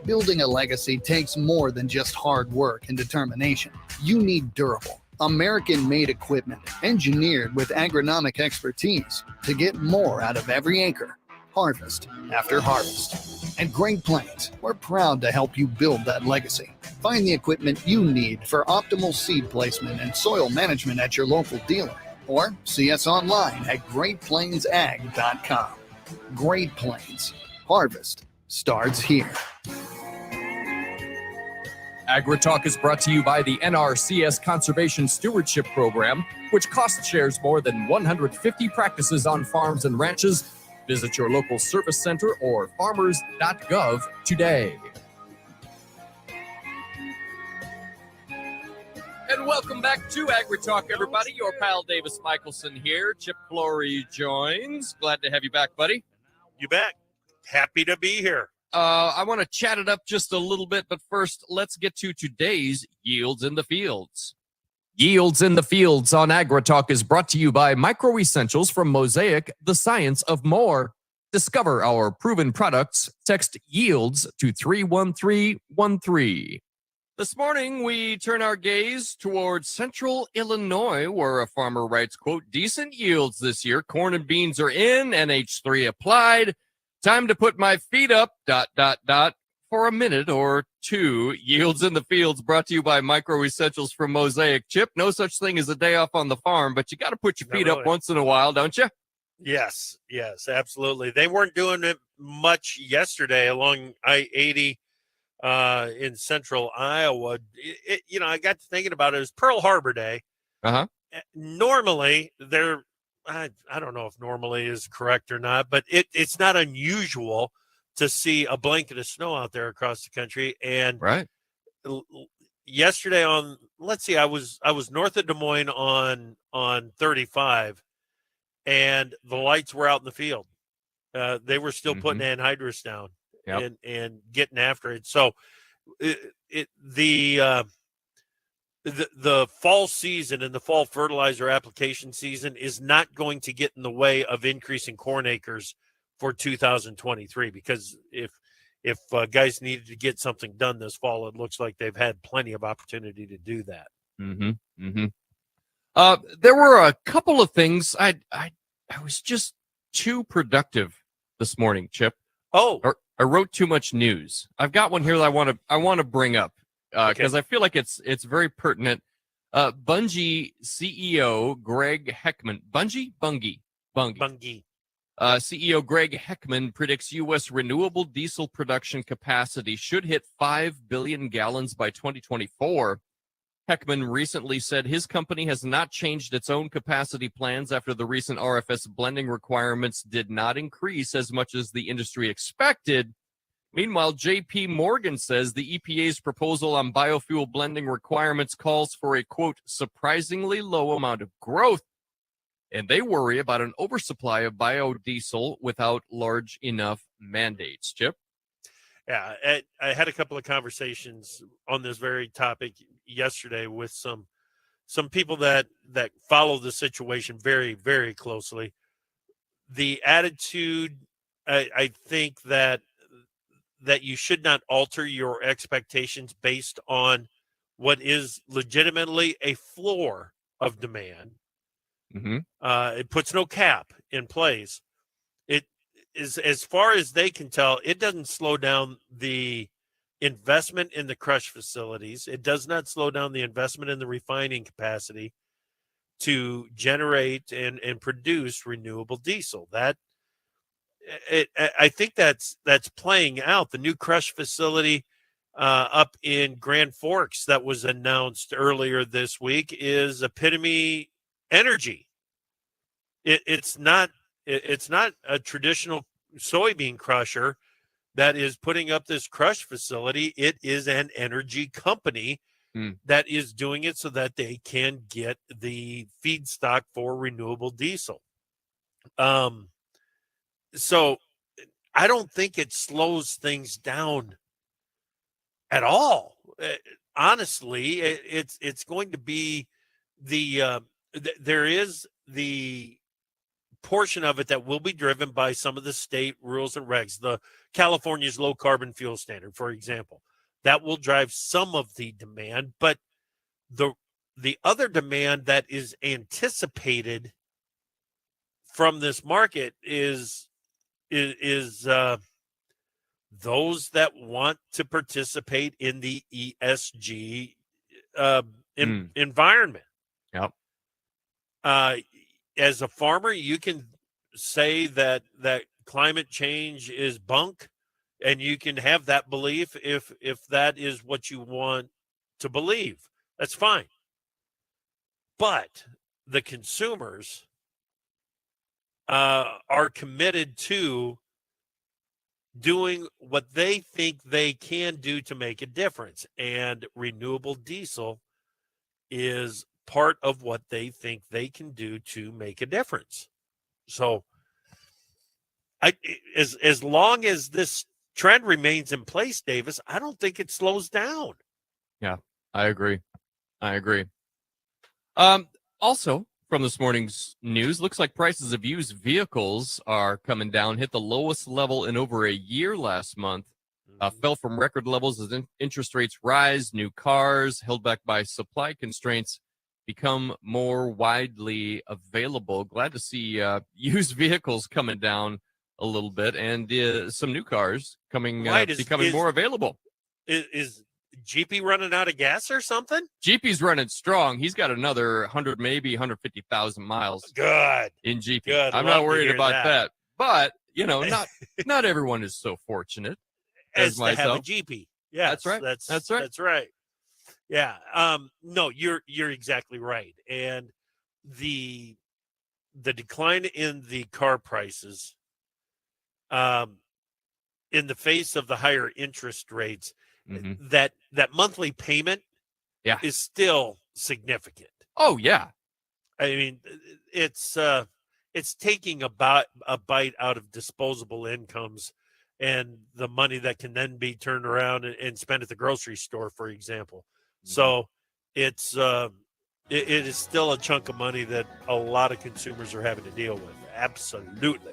Building a legacy takes more than just hard work and determination. You need durable, American-made equipment engineered with agronomic expertise to get more out of every acre, harvest after harvest. At Great Plains, we're proud to help you build that legacy. Find the equipment you need for optimal seed placement and soil management at your local dealer, or see us online at GreatPlainsAg.com. Great Plains, harvest starts here. AgriTalk is brought to you by the NRCS Conservation Stewardship Program, which cost shares more than 150 practices on farms and ranches. Visit your local service center or farmers.gov today. And welcome back to AgriTalk, everybody. Your pal Davis Michelson here. Chip Flory joins. Glad to have you back, buddy. You bet. Happy to be here. I want to chat it up just a little bit, but first, let's get to today's Yields in the Fields. Yields in the Fields on AgriTalk is brought to you by Micro Essentials from Mosaic, the science of more. Discover our proven products. Text YIELDS to 31313. This morning, we turn our gaze towards central Illinois, where a farmer writes, quote, decent yields this year. Corn and beans are in, NH3 applied. Time to put my feet up, ... for a minute or two. Yields in the Fields brought to you by Micro Essentials from Mosaic. Chip, no such thing as a day off on the farm, but you got to put your feet up once in a while, don't you? Yes, absolutely. They weren't doing it much yesterday along I-80 in central Iowa. I got to thinking about it. It was Pearl Harbor Day. Uh-huh. Normally, I don't know if normally is correct or not, but it's not unusual to see a blanket of snow out there across the country. And right yesterday I was north of Des Moines on 35, and the lights were out in the field. They were still putting anhydrous down and getting after it. So the fall season and the fall fertilizer application season is not going to get in the way of increasing corn acres for 2023, because if guys needed to get something done this fall, it looks like they've had plenty of opportunity to do that. There were a couple of things. I was just too productive this morning, Chip. I wrote too much news. I've got one here that I want to bring up. Because I feel like it's very pertinent. Bunge CEO Greg Heckman, Bunge? Bunge. CEO Greg Heckman predicts U.S. renewable diesel production capacity should hit 5 billion gallons by 2024. Heckman recently said his company has not changed its own capacity plans after the recent RFS blending requirements did not increase as much as the industry expected. Meanwhile, J.P. Morgan says the EPA's proposal on biofuel blending requirements calls for a, quote, surprisingly low amount of growth, and they worry about an oversupply of biodiesel without large enough mandates. Chip? Yeah, I had a couple of conversations on this very topic yesterday with some people that follow the situation very, very closely. The attitude, I think that you should not alter your expectations based on what is legitimately a floor of demand. It puts no cap in place. It is, as far as they can tell, it doesn't slow down the investment in the crush facilities. It does not slow down the investment in the refining capacity to generate and produce renewable diesel. I think that's playing out. The new crush facility up in Grand Forks that was announced earlier this week is Epitome Energy. It's not a traditional soybean crusher that is putting up this crush facility. It is an energy company that is doing it so that they can get the feedstock for renewable diesel. So I don't think it slows things down at all. Honestly, it's going to be there is the portion of it that will be driven by some of the state rules and regs. The California's low carbon fuel standard, for example, that will drive some of the demand, but the other demand that is anticipated from this market is those that want to participate in the ESG environment. Yep. As a farmer, you can say that climate change is bunk, and you can have that belief if that is what you want to believe. That's fine. But the consumers are committed to doing what they think they can do to make a difference. And renewable diesel is part of what they think they can do to make a difference. So as long as this trend remains in place, Davis, I don't think it slows down. Yeah, I agree. Also, from this morning's news, looks like prices of used vehicles are coming down, hit the lowest level in over a year last month, fell from record levels as interest rates rise, new cars held back by supply constraints become more widely available. Glad to see used vehicles coming down a little bit, and some new cars becoming more available. Is GP running out of gas or something? GP's running strong. He's got another 100, maybe 150,000 miles. Good. In GP. Good. I'm Love not to worried hear about that. But, not everyone is so fortunate as to have myself. a GP. Yeah, That's right. That's right. Yeah. No, you're exactly right. And the decline in the car prices, in the face of the higher interest rates, that monthly payment is still significant. Oh yeah. I mean, it's taking about a bite out of disposable incomes and the money that can then be turned around and spent at the grocery store, for example. So it is still a chunk of money that a lot of consumers are having to deal with. Absolutely.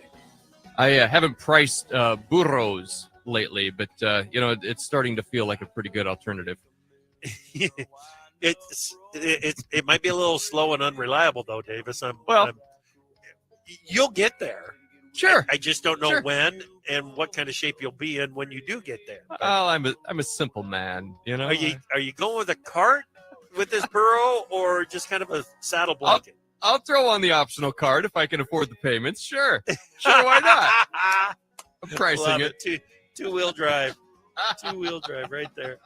I haven't priced burros lately, but it's starting to feel like a pretty good alternative. It might be a little slow and unreliable though, Davis. You'll get there. Sure. I just don't know when and what kind of shape you'll be in when you do get there. Well, I'm a simple man, Are you going with a cart with this burro or just kind of a saddle blanket? I'll throw on the optional card if I can afford the payments. Sure, why not? I'm pricing Love it. Two-wheel drive. Two-wheel drive right there.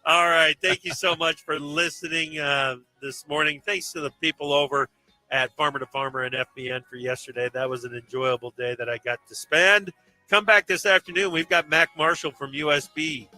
All right. Thank you so much for listening this morning. Thanks to the people over at Farmer to Farmer and FBN for yesterday. That was an enjoyable day that I got to spend. Come back this afternoon. We've got Mac Marshall from USB.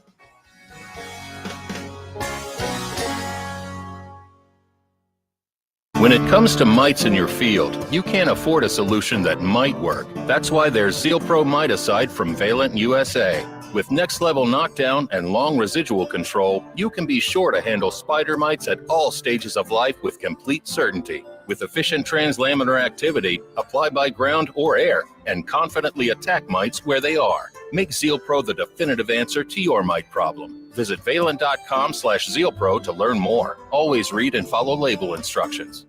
When it comes to mites in your field, you can't afford a solution that might work. That's why there's ZealPro Miticide from Valent USA. With next-level knockdown and long residual control, you can be sure to handle spider mites at all stages of life with complete certainty. With efficient translaminar activity, apply by ground or air, and confidently attack mites where they are. Make ZealPro the definitive answer to your mite problem. Visit valent.com/ZealPro to learn more. Always read and follow label instructions.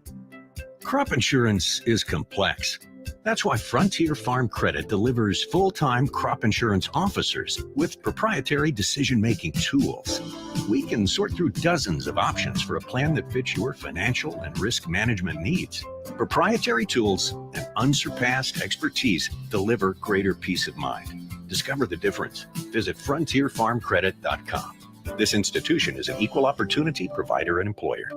Crop insurance is complex. That's why Frontier Farm Credit delivers full-time crop insurance officers with proprietary decision-making tools. We can sort through dozens of options for a plan that fits your financial and risk management needs. Proprietary tools and unsurpassed expertise deliver greater peace of mind. Discover the difference. Visit frontierfarmcredit.com. This institution is an equal opportunity provider and employer.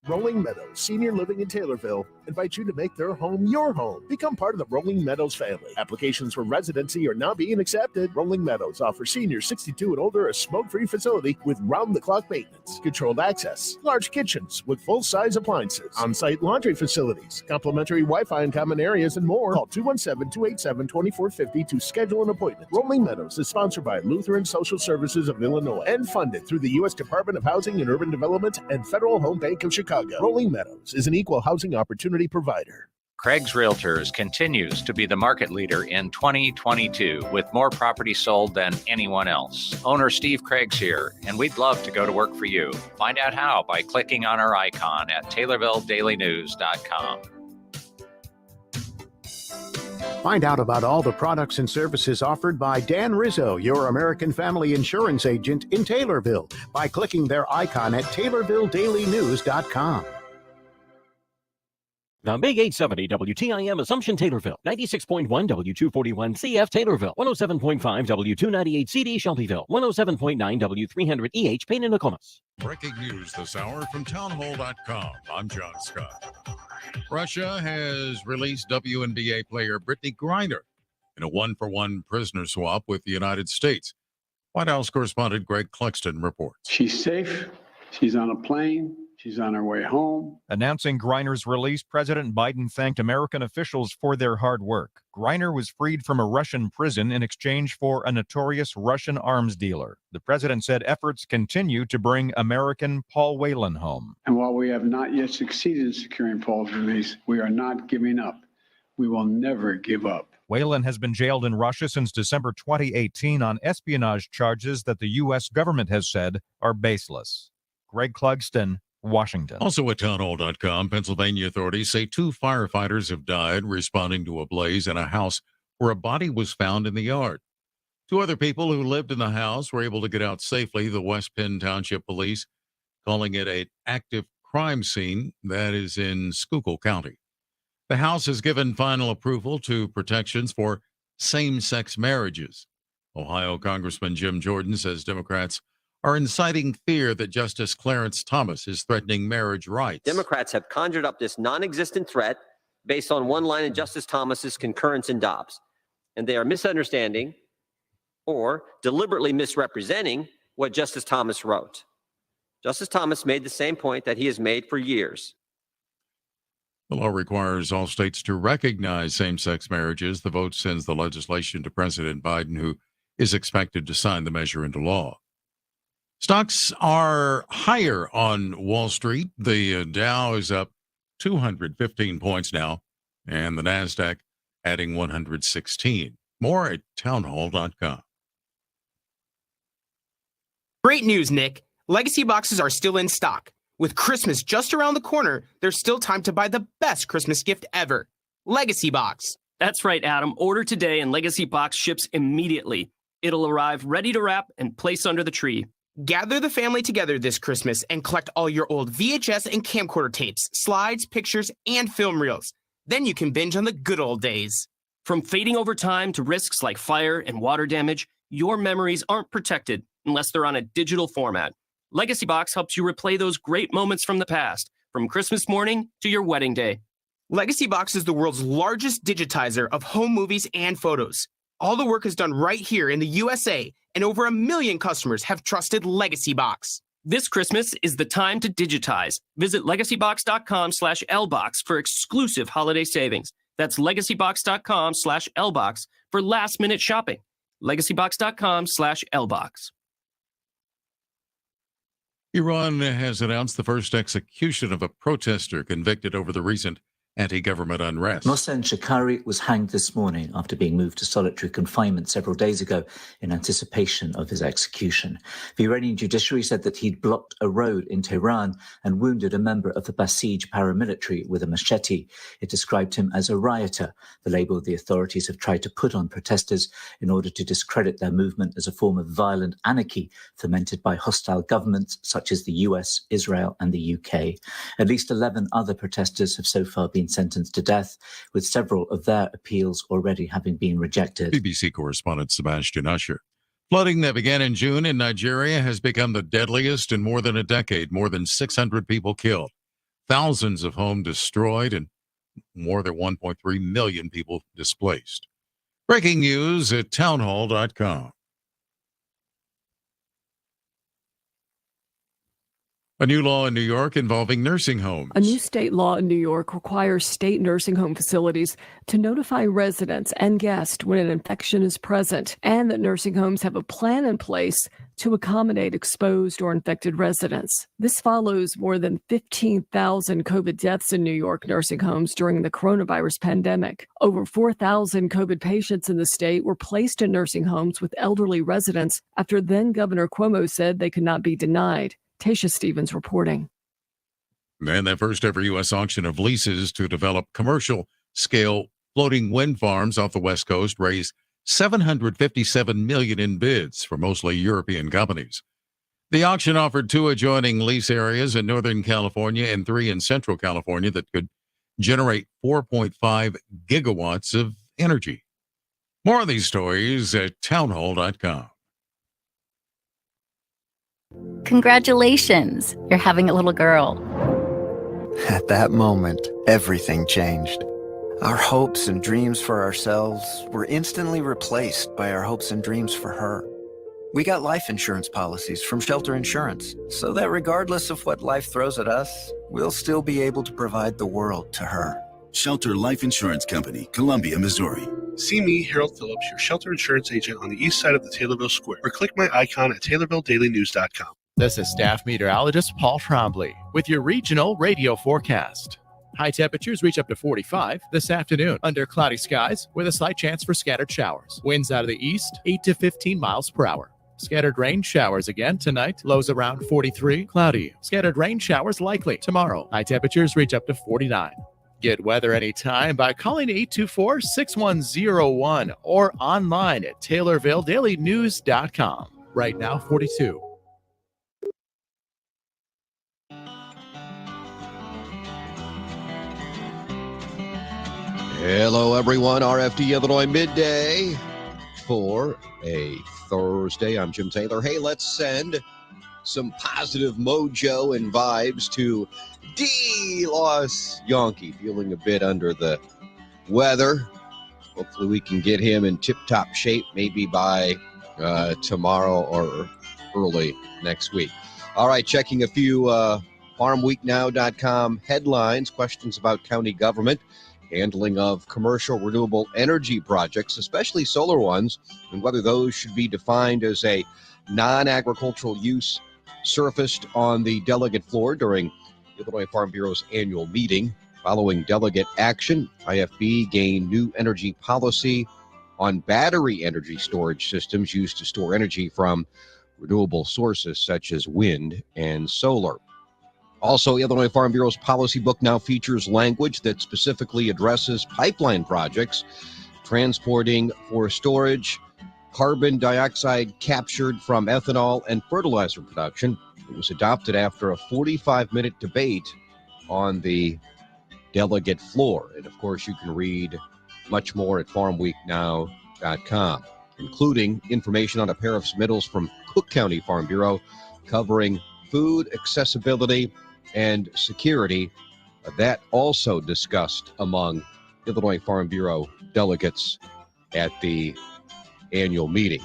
Rolling Meadows Senior Living in Taylorville invites you to make their home your home. Become part of the Rolling Meadows family. Applications for residency are now being accepted. Rolling Meadows offers seniors 62 and older a smoke-free facility with round-the-clock maintenance, controlled access, large kitchens with full-size appliances, on-site laundry facilities, complimentary Wi-Fi in common areas, and more. Call 217-287-2450 to schedule an appointment. Rolling Meadows is sponsored by Lutheran Social Services of Illinois and funded through the U.S. Department of Housing and Urban Development and Federal Home Bank of Chicago. Rolling Meadows is an equal housing opportunity provider. Craig's Realtors continues to be the market leader in 2022 with more properties sold than anyone else. Owner Steve Craig's here, and we'd love to go to work for you. Find out how by clicking on our icon at TaylorvilleDailyNews.com. Find out about all the products and services offered by Dan Rizzo, your American Family Insurance agent in Taylorville, by clicking their icon at TaylorvilleDailyNews.com. The Big 870 WTIM Assumption Taylorville, 96.1 W241 CF Taylorville, 107.5 W298 CD Shelbyville, 107.9 W300 EH Payne and Nokomis. Breaking news this hour from townhall.com. I'm John Scott. Russia has released WNBA player Brittany Griner in a one-for-one prisoner swap with the United States. White House correspondent Greg Cluxton reports. She's safe. She's on a plane. She's on her way home. Announcing Griner's release, President Biden thanked American officials for their hard work. Griner was freed from a Russian prison in exchange for a notorious Russian arms dealer. The president said efforts continue to bring American Paul Whelan home. And while we have not yet succeeded in securing Paul's release, we are not giving up. We will never give up. Whelan has been jailed in Russia since December 2018 on espionage charges that the U.S. government has said are baseless. Greg Clugston, Washington. Also at townhall.com, Pennsylvania authorities say 2 firefighters have died responding to a blaze in a house where a body was found in the yard. 2 other people who lived in the house were able to get out safely, the West Penn Township Police calling it an active crime scene that is in Schuylkill County. The House has given final approval to protections for same-sex marriages. Ohio Congressman Jim Jordan says Democrats are inciting fear that Justice Clarence Thomas is threatening marriage rights. Democrats have conjured up this non-existent threat based on one line in Justice Thomas's concurrence in Dobbs, and they are misunderstanding or deliberately misrepresenting what Justice Thomas wrote. Justice Thomas made the same point that he has made for years. The law requires all states to recognize same-sex marriages. The vote sends the legislation to President Biden, who is expected to sign the measure into law. Stocks are higher on Wall Street. The Dow is up 215 points now, and the NASDAQ adding 116. More at townhall.com. Great news, Nick. Legacy boxes are still in stock. With Christmas just around the corner, there's still time to buy the best Christmas gift ever. Legacy Box. That's right, Adam. Order today and Legacy Box ships immediately. It'll arrive ready to wrap and place under the tree. Gather the family together this Christmas and collect all your old VHS and camcorder tapes, slides, pictures, and film reels. Then you can binge on the good old days. From fading over time to risks like fire and water damage, your memories aren't protected unless they're on a digital format. Legacy Box helps you replay those great moments from the past, from Christmas morning to your wedding day. Legacy Box is the world's largest digitizer of home movies and photos. All the work is done right here in the USA, and over 1 million customers have trusted Legacy Box. This Christmas is the time to digitize. Visit legacybox.com/lbox for exclusive holiday savings. That's legacybox.com/lbox for last-minute shopping. legacybox.com/lbox. Iran has announced the first execution of a protester convicted over the recent anti-government unrest. Mohsen Shakari was hanged this morning after being moved to solitary confinement several days ago in anticipation of his execution. The Iranian judiciary said that he'd blocked a road in Tehran and wounded a member of the Basij paramilitary with a machete. It described him as a rioter, the label the authorities have tried to put on protesters in order to discredit their movement as a form of violent anarchy fomented by hostile governments such as the US, Israel, and the UK. At least 11 other protesters have so far been sentenced to death, with several of their appeals already having been rejected. BBC correspondent Sebastian Usher. Flooding that began in June in Nigeria has become the deadliest in more than a decade. More than 600 people killed, thousands of homes destroyed, and more than 1.3 million people displaced. Breaking news at townhall.com. A new law in New York involving nursing homes. A new state law in New York requires state nursing home facilities to notify residents and guests when an infection is present, and that nursing homes have a plan in place to accommodate exposed or infected residents. This follows more than 15,000 COVID deaths in New York nursing homes during the coronavirus pandemic. Over 4,000 COVID patients in the state were placed in nursing homes with elderly residents after then Governor Cuomo said they could not be denied. Tasha Stevens reporting. And that first ever U.S. auction of leases to develop commercial-scale floating wind farms off the West Coast raised $757 million in bids for mostly European companies. The auction offered 2 adjoining lease areas in Northern California and 3 in Central California that could generate 4.5 gigawatts of energy. More of these stories at townhall.com. Congratulations, you're having a little girl. At that moment, everything changed. Our hopes and dreams for ourselves were instantly replaced by our hopes and dreams for her. We got life insurance policies from Shelter Insurance, so that regardless of what life throws at us, we'll still be able to provide the world to her. Shelter Life Insurance Company, Columbia, Missouri. See me, Harold Phillips, your Shelter Insurance agent on the east side of the Taylorville Square, or click my icon at TaylorvilleDailyNews.com. This is Staff Meteorologist Paul Trombley with your regional radio forecast. High temperatures reach up to 45 this afternoon under cloudy skies with a slight chance for scattered showers. Winds out of the east, 8 to 15 miles per hour. Scattered rain showers again tonight, lows around 43, cloudy. Scattered rain showers likely tomorrow. High temperatures reach up to 49. Get weather anytime by calling 824-6101 or online at TaylorvilleDailyNews.com. Right now, 42. Hello, everyone. RFD Illinois Midday for a Thursday. I'm Jim Taylor. Hey, let's send some positive mojo and vibes to D. Los Yankee, feeling a bit under the weather. Hopefully we can get him in tip-top shape maybe by tomorrow or early next week. All right, checking a few farmweeknow.com headlines, questions about county government, handling of commercial renewable energy projects, especially solar ones, and whether those should be defined as a non-agricultural use, surfaced on the delegate floor during Illinois Farm Bureau's annual meeting. Following delegate action, IFB gained new energy policy on battery energy storage systems used to store energy from renewable sources such as wind and solar. Also, Illinois Farm Bureau's policy book now features language that specifically addresses pipeline projects transporting for storage carbon dioxide captured from ethanol and fertilizer production. It was adopted after a 45-minute debate on the delegate floor. And of course, you can read much more at farmweeknow.com, including information on a pair of submittals from Cook County Farm Bureau covering food accessibility and security. That also discussed among Illinois Farm Bureau delegates at the annual meeting.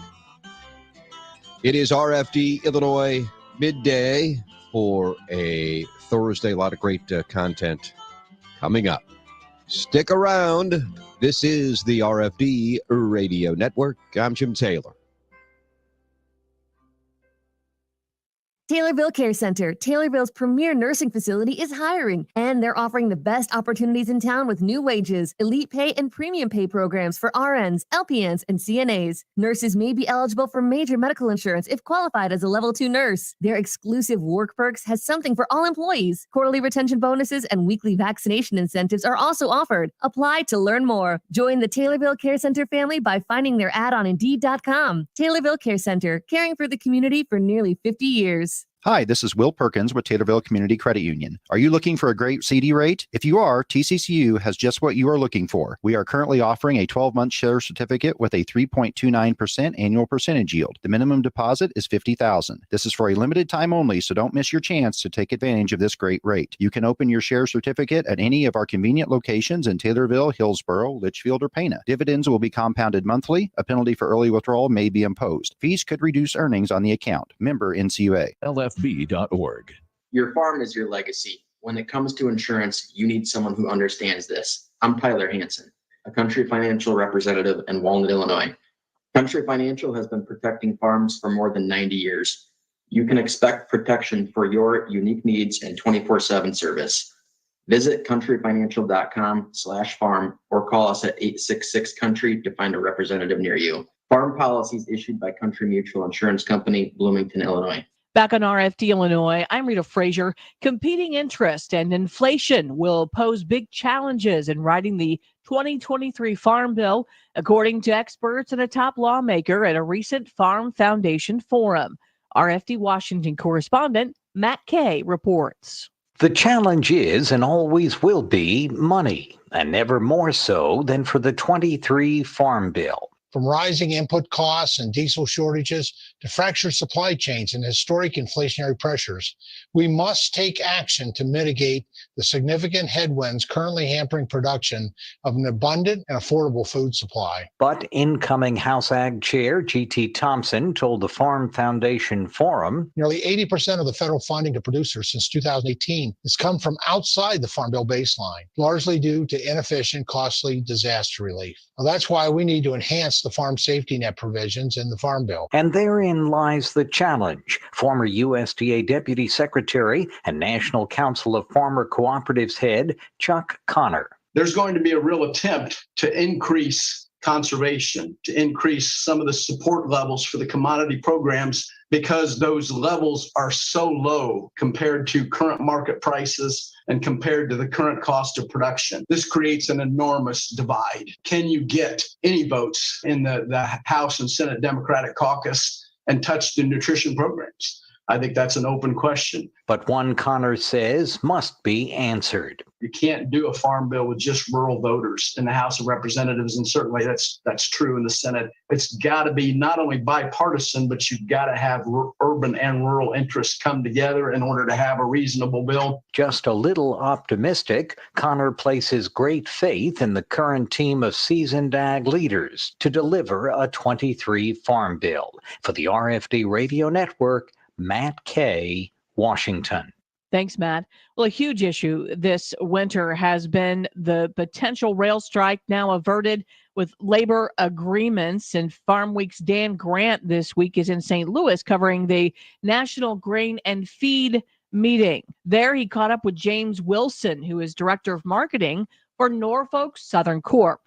It is RFD Illinois Midday for a Thursday. A lot of great content coming up. Stick around. This is the RFD Radio Network. I'm Jim Taylor. Taylorville Care Center, Taylorville's premier nursing facility, is hiring, and they're offering the best opportunities in town with new wages, elite pay, and premium pay programs for RNs, LPNs, and CNAs. Nurses may be eligible for major medical insurance if qualified as a level 2 nurse. Their exclusive work perks has something for all employees. Quarterly retention bonuses and weekly vaccination incentives are also offered. Apply to learn more. Join the Taylorville Care Center family by finding their ad on Indeed.com. Taylorville Care Center, caring for the community for nearly 50 years. Hi, this is Will Perkins with Taylorville Community Credit Union. Are you looking for a great CD rate? If you are, TCCU has just what you are looking for. We are currently offering a 12-month share certificate with a 3.29% annual percentage yield. The minimum deposit is $50,000. This is for a limited time only, so don't miss your chance to take advantage of this great rate. You can open your share certificate at any of our convenient locations in Taylorville, Hillsboro, Litchfield, or Pana. Dividends will be compounded monthly. A penalty for early withdrawal may be imposed. Fees could reduce earnings on the account. Member NCUA. LFB.org. Your farm is your legacy. When it comes to insurance, you need someone who understands this. I'm Tyler Hansen, a Country Financial representative in Walnut, Illinois. Country Financial has been protecting farms for more than 90 years. You can expect protection for your unique needs and 24/7 service. Visit countryfinancial.com/farm or call us at 866-COUNTRY to find a representative near you. Farm policies issued by Country Mutual Insurance Company, Bloomington, Illinois. Back on RFD Illinois, I'm Rita Frazier. Competing interest and inflation will pose big challenges in writing the 2023 Farm Bill, according to experts and a top lawmaker at a recent Farm Foundation forum. RFD Washington correspondent Matt Kay reports. The challenge is and always will be money, and never more so than for the 23 Farm Bill. From rising input costs and diesel shortages to fractured supply chains and historic inflationary pressures, we must take action to mitigate the significant headwinds currently hampering production of an abundant and affordable food supply. But incoming House Ag Chair G.T. Thompson told the Farm Foundation Forum, nearly 80% of the federal funding to producers since 2018 has come from outside the Farm Bill baseline, largely due to inefficient, costly disaster relief. Well, that's why we need to enhance the farm safety net provisions in the Farm Bill. And therein lies the challenge. Former USDA Deputy Secretary and National Council of Farmer Cooperatives head Chuck Connor. There's going to be a real attempt to increase conservation, to increase some of the support levels for the commodity programs because those levels are so low compared to current market prices and compared to the current cost of production. This creates an enormous divide. Can you get any votes in the House and Senate Democratic caucus and touch the nutrition programs? I think that's an open question. But one Connor says must be answered. You can't do a farm bill with just rural voters in the House of Representatives, and certainly that's true in the Senate. It's got to be not only bipartisan, but you've got to have urban and rural interests come together in order to have a reasonable bill. Just a little optimistic, Connor places great faith in the current team of seasoned ag leaders to deliver a 23 Farm Bill. For the RFD Radio Network, Matt Kay, Washington. Thanks, Matt. Well, a huge issue this winter has been the potential rail strike, now averted with labor agreements. And Farm Week's Dan Grant this week is in St. Louis covering the National Grain and Feed meeting. There he caught up with James Wilson, who is Director of Marketing for Norfolk Southern Corp.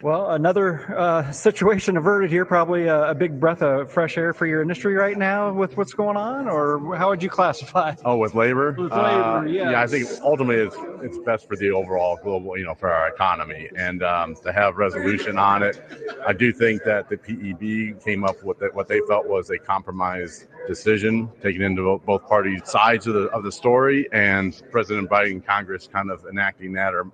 Well, another situation averted here, probably a big breath of fresh air for your industry right now with what's going on, or how would you classify? Oh, with labor? With labor, yes. Yeah, I think ultimately it's best for the overall global, for our economy, and to have resolution on it. I do think that the PEB came up with what they felt was a compromise decision, taking into both parties' sides of the story, and President Biden, Congress kind of enacting that or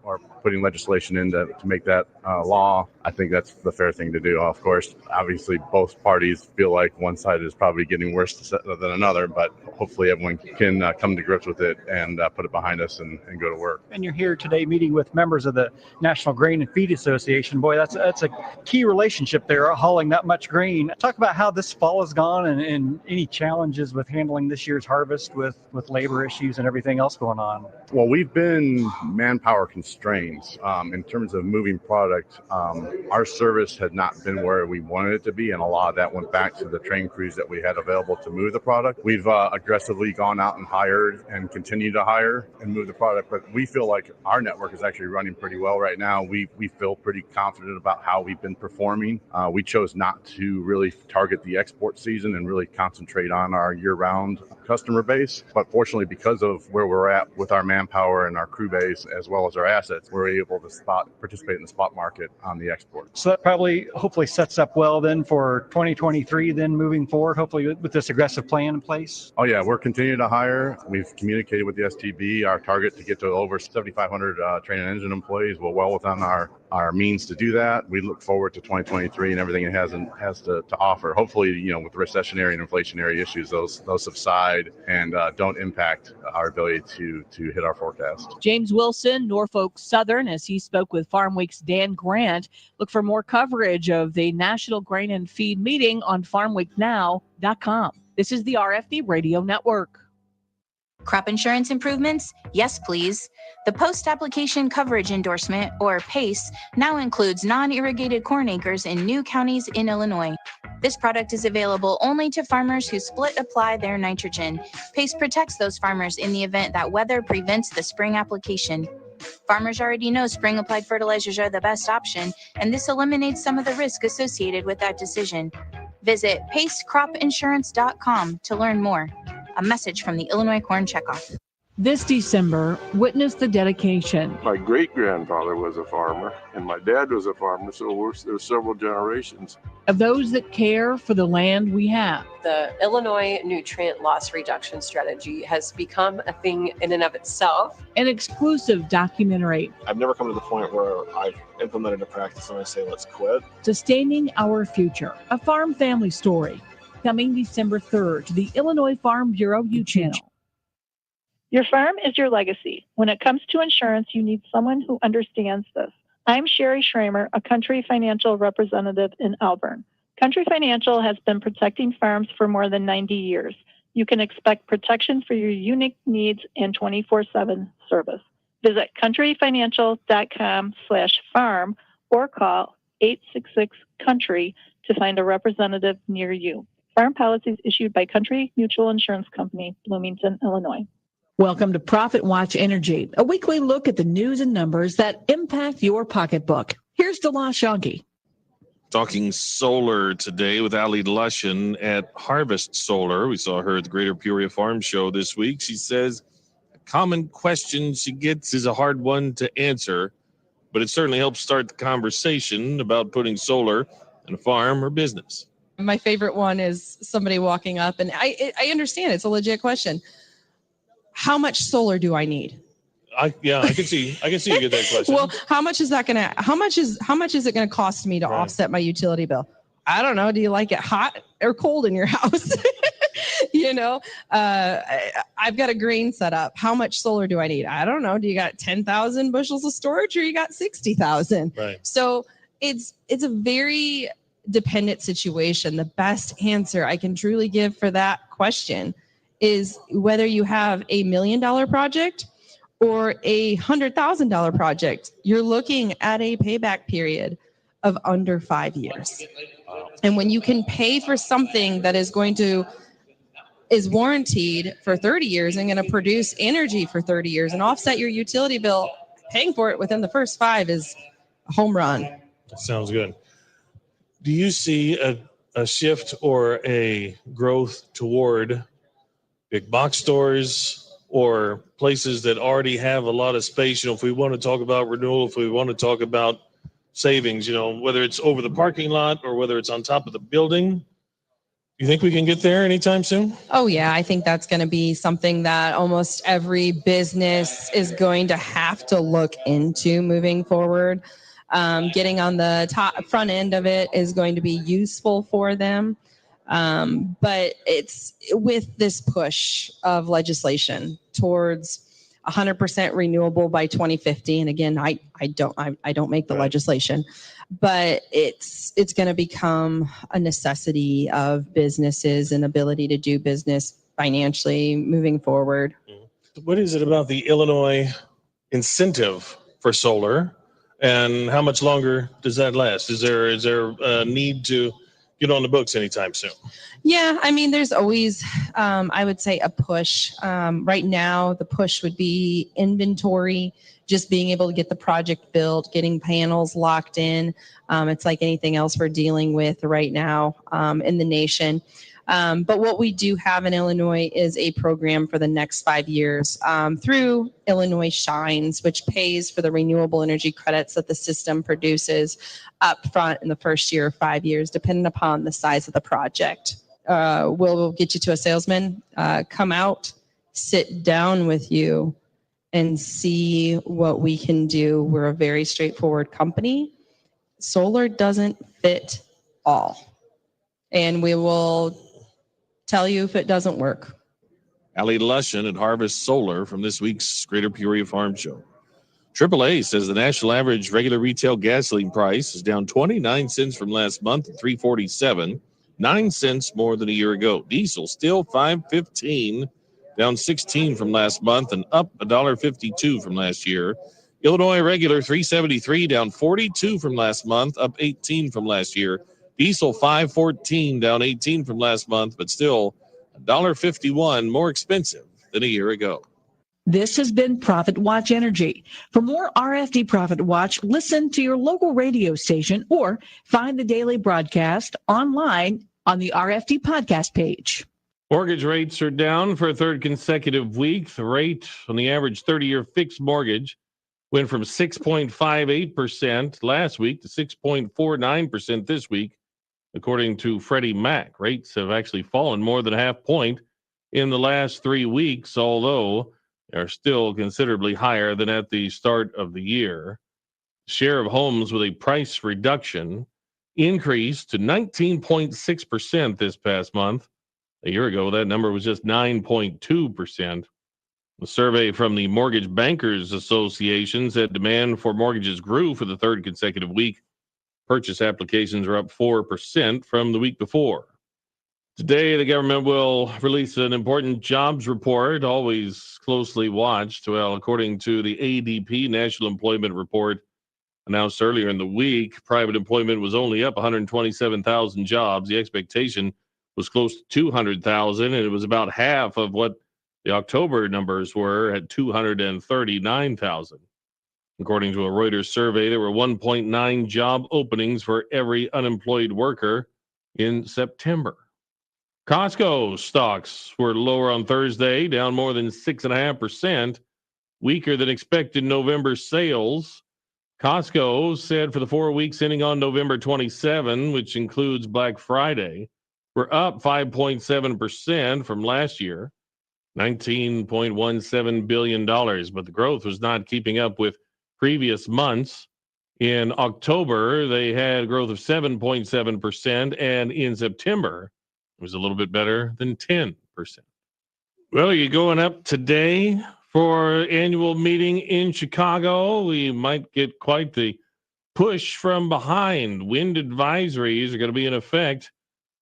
putting legislation in to make that law. I think that's the fair thing to do. Of course, obviously, both parties feel like one side is probably getting worse than another, but hopefully everyone can come to grips with it and put it behind us and go to work. And you're here today meeting with members of the National Grain and Feed Association. Boy, that's a key relationship there, hauling that much grain. Talk about how this fall has gone and any challenges with handling this year's harvest with labor issues and everything else going on. Well, we've been manpower constrained in terms of moving product. Our service had not been where we wanted it to be, and a lot of that went back to the train crews that we had available to move the product. We've aggressively gone out and hired and continue to hire and move the product, but we feel like our network is actually running pretty well right now. We feel pretty confident about how we've been performing. We chose not to really target the export season and really concentrate concentrate on our year-round customer base. But fortunately, because of where we're at with our manpower and our crew base, as well as our assets, we're able to participate in the spot market on the export. So that probably hopefully sets up well then for 2023, then moving forward, hopefully with this aggressive plan in place. Oh yeah, we're continuing to hire. We've communicated with the STB our target to get to over 7,500 train and engine employees. We're well within our means to do that. We look forward to 2023 and everything it has to offer. Hopefully, with recessionary and inflationary issues, those subside and don't impact our ability to hit our forecast. James Wilson, Norfolk Southern, as he spoke with Farm Week's Dan Grant. Look for more coverage of the National Grain and Feed meeting on farmweeknow.com. This is the RFD Radio Network. Crop insurance improvements? Yes, please. The post-application coverage endorsement, or PACE, now includes non-irrigated corn acres in new counties in Illinois. This product is available only to farmers who split apply their nitrogen. PACE protects those farmers in the event that weather prevents the spring application. Farmers already know spring-applied fertilizers are the best option, and this eliminates some of the risk associated with that decision. Visit pacecropinsurance.com to learn more. A message from the Illinois Corn Checkoff. This December, witness the dedication My great-grandfather was a farmer, and my dad was a farmer, so there's several generations. of those that care for the land we have. The Illinois nutrient loss reduction strategy has become a thing in and of itself. An exclusive documentary I've never come to the point where I've implemented a practice and I say, let's quit. sustaining our future, a farm family story, coming December 3rd to the Illinois Farm Bureau U-Channel. Your farm is your legacy. When it comes to insurance, you need someone who understands this. I'm Sherry Schramer, a Country Financial representative in Auburn. Country Financial has been protecting farms for more than 90 years. You can expect protection for your unique needs and 24/7 service. Visit countryfinancial.com/farm or call 866-COUNTRY to find a representative near you. Farm policies issued by Country Mutual Insurance Company, Bloomington, Illinois. Welcome to Profit Watch Energy, a weekly look at the news and numbers that impact your pocketbook. Here's DeLosh Yogi. Talking solar today with Ali Lushin at Harvest Solar. We saw her at the Greater Peoria Farm Show this week. She says a common question she gets is a hard one to answer, but it certainly helps start the conversation about putting solar in a farm or business. My favorite one is somebody walking up, and I understand it's a legit question. How much solar do I need? I can see you get that question. Well, how much is it going to cost me to offset my utility bill? I don't know. Do you like it hot or cold in your house? I've got a grain set up. How much solar do I need? I don't know. Do you got 10,000 bushels of storage or you got 60,000? Right. So it's a very dependent situation. The best answer I can truly give for that question is whether you have $1 million project or $100,000 project, you're looking at a payback period of under 5 years. And when you can pay for something that is warranted for 30 years and going to produce energy for 30 years and offset your utility bill, paying for it within the first 5 is a home run. That sounds good. Do you see a shift or a growth toward big box stores or places that already have a lot of space? If we want to talk about renewal, if we want to talk about savings, whether it's over the parking lot or whether it's on top of the building, you think we can get there anytime soon? Oh, yeah. I think that's going to be something that almost every business is going to have to look into moving forward. Getting on the front end of it is going to be useful for them. But it's with this push of legislation towards 100% renewable by 2050. And again, I don't make the legislation, but it's going to become a necessity of businesses and ability to do business financially moving forward. What is it about the Illinois incentive for solar, and how much longer does that last? Is there a need to get on the books anytime soon? Yeah, I mean, there's always, I would say, a push. Right now, the push would be inventory, just being able to get the project built, getting panels locked in. It's like anything else we're dealing with right now in the nation. But what we do have in Illinois is a program for the next 5 years through Illinois Shines, which pays for the renewable energy credits that the system produces up front in the first year or 5 years, depending upon the size of the project. We'll get you to a salesman, come out, sit down with you, and see what we can do. We're a very straightforward company. Solar doesn't fit all, and we will tell you if it doesn't work. Allie Lushin at Harvest Solar from this week's Greater Peoria Farm Show. AAA says the national average regular retail gasoline price is down 29 cents from last month at $3.47, 9 cents more than a year ago. Diesel still $5.15, down 16 from last month and up $1.52 from last year. Illinois regular $3.73, down 42 from last month, up 18 from last year. Diesel $5.14, down 18 from last month, but still $1.51 more expensive than a year ago. This has been Profit Watch Energy. For more RFD Profit Watch, listen to your local radio station or find the daily broadcast online on the RFD podcast page. Mortgage rates are down for a third consecutive week. The rate on the average 30-year fixed mortgage went from 6.58% last week to 6.49% this week, according to Freddie Mac. Rates have actually fallen more than a half point in the last 3 weeks, although they're still considerably higher than at the start of the year. Share of homes with a price reduction increased to 19.6% this past month. A year ago, that number was just 9.2%. A survey from the Mortgage Bankers Association said demand for mortgages grew for the third consecutive week. Purchase applications are up 4% from the week before. Today, the government will release an important jobs report, always closely watched. Well, according to the ADP National Employment Report announced earlier in the week, private employment was only up 127,000 jobs. The expectation was close to 200,000, and it was about half of what the October numbers were at 239,000. According to a Reuters survey, there were 1.9 job openings for every unemployed worker in September. Costco stocks were lower on Thursday, down more than 6.5%, weaker than expected November sales. Costco said for the 4 weeks ending on November 27, which includes Black Friday, we're up 5.7% from last year, $19.17 billion, but the growth was not keeping up with previous months. In October, they had growth of 7.7%, and in September, it was a little bit better than 10%. Well, are you going up today for annual meeting in Chicago? We might get quite the push from behind. Wind advisories are going to be in effect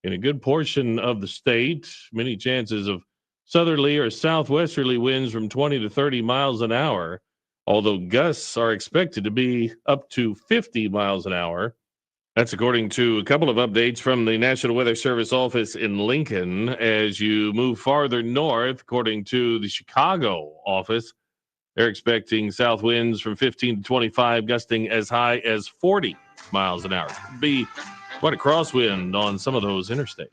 in a good portion of the state. Many chances of southerly or southwesterly winds from 20 to 30 miles an hour, although gusts are expected to be up to 50 miles an hour. That's according to a couple of updates from the National Weather Service office in Lincoln. As you move farther north, according to the Chicago office, they're expecting south winds from 15 to 25, gusting as high as 40 miles an hour. Could be quite a crosswind on some of those interstates.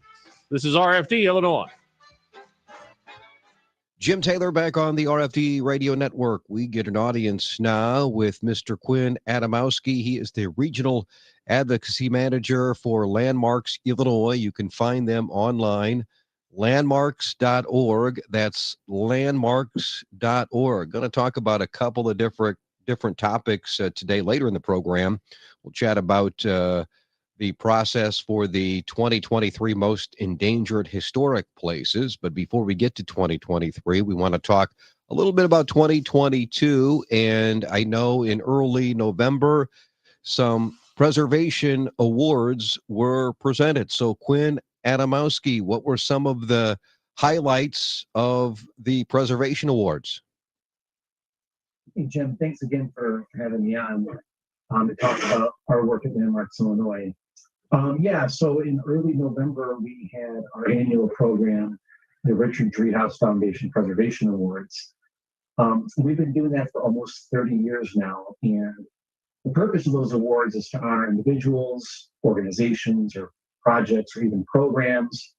This is RFD, Illinois. Jim Taylor back on the RFD Radio Network. We get an audience now with Mr. Quinn Adamowski. He is the Regional Advocacy Manager for Landmarks Illinois. You can find them online, landmarks.org. That's landmarks.org. Going to talk about a couple of different topics today. Later in the program, we'll chat about the process for the 2023 Most Endangered Historic Places. But before we get to 2023, we want to talk a little bit about 2022. And I know in early November, some preservation awards were presented. So Quinn Adamowski, what were some of the highlights of the preservation awards? Hey, Jim, thanks again for having me on to talk about our work at Landmarks Illinois. So in early November, we had our annual program, the Richard Driehaus Foundation Preservation Awards. We've been doing that for almost 30 years now, and the purpose of those awards is to honor individuals, organizations, or projects, or even programs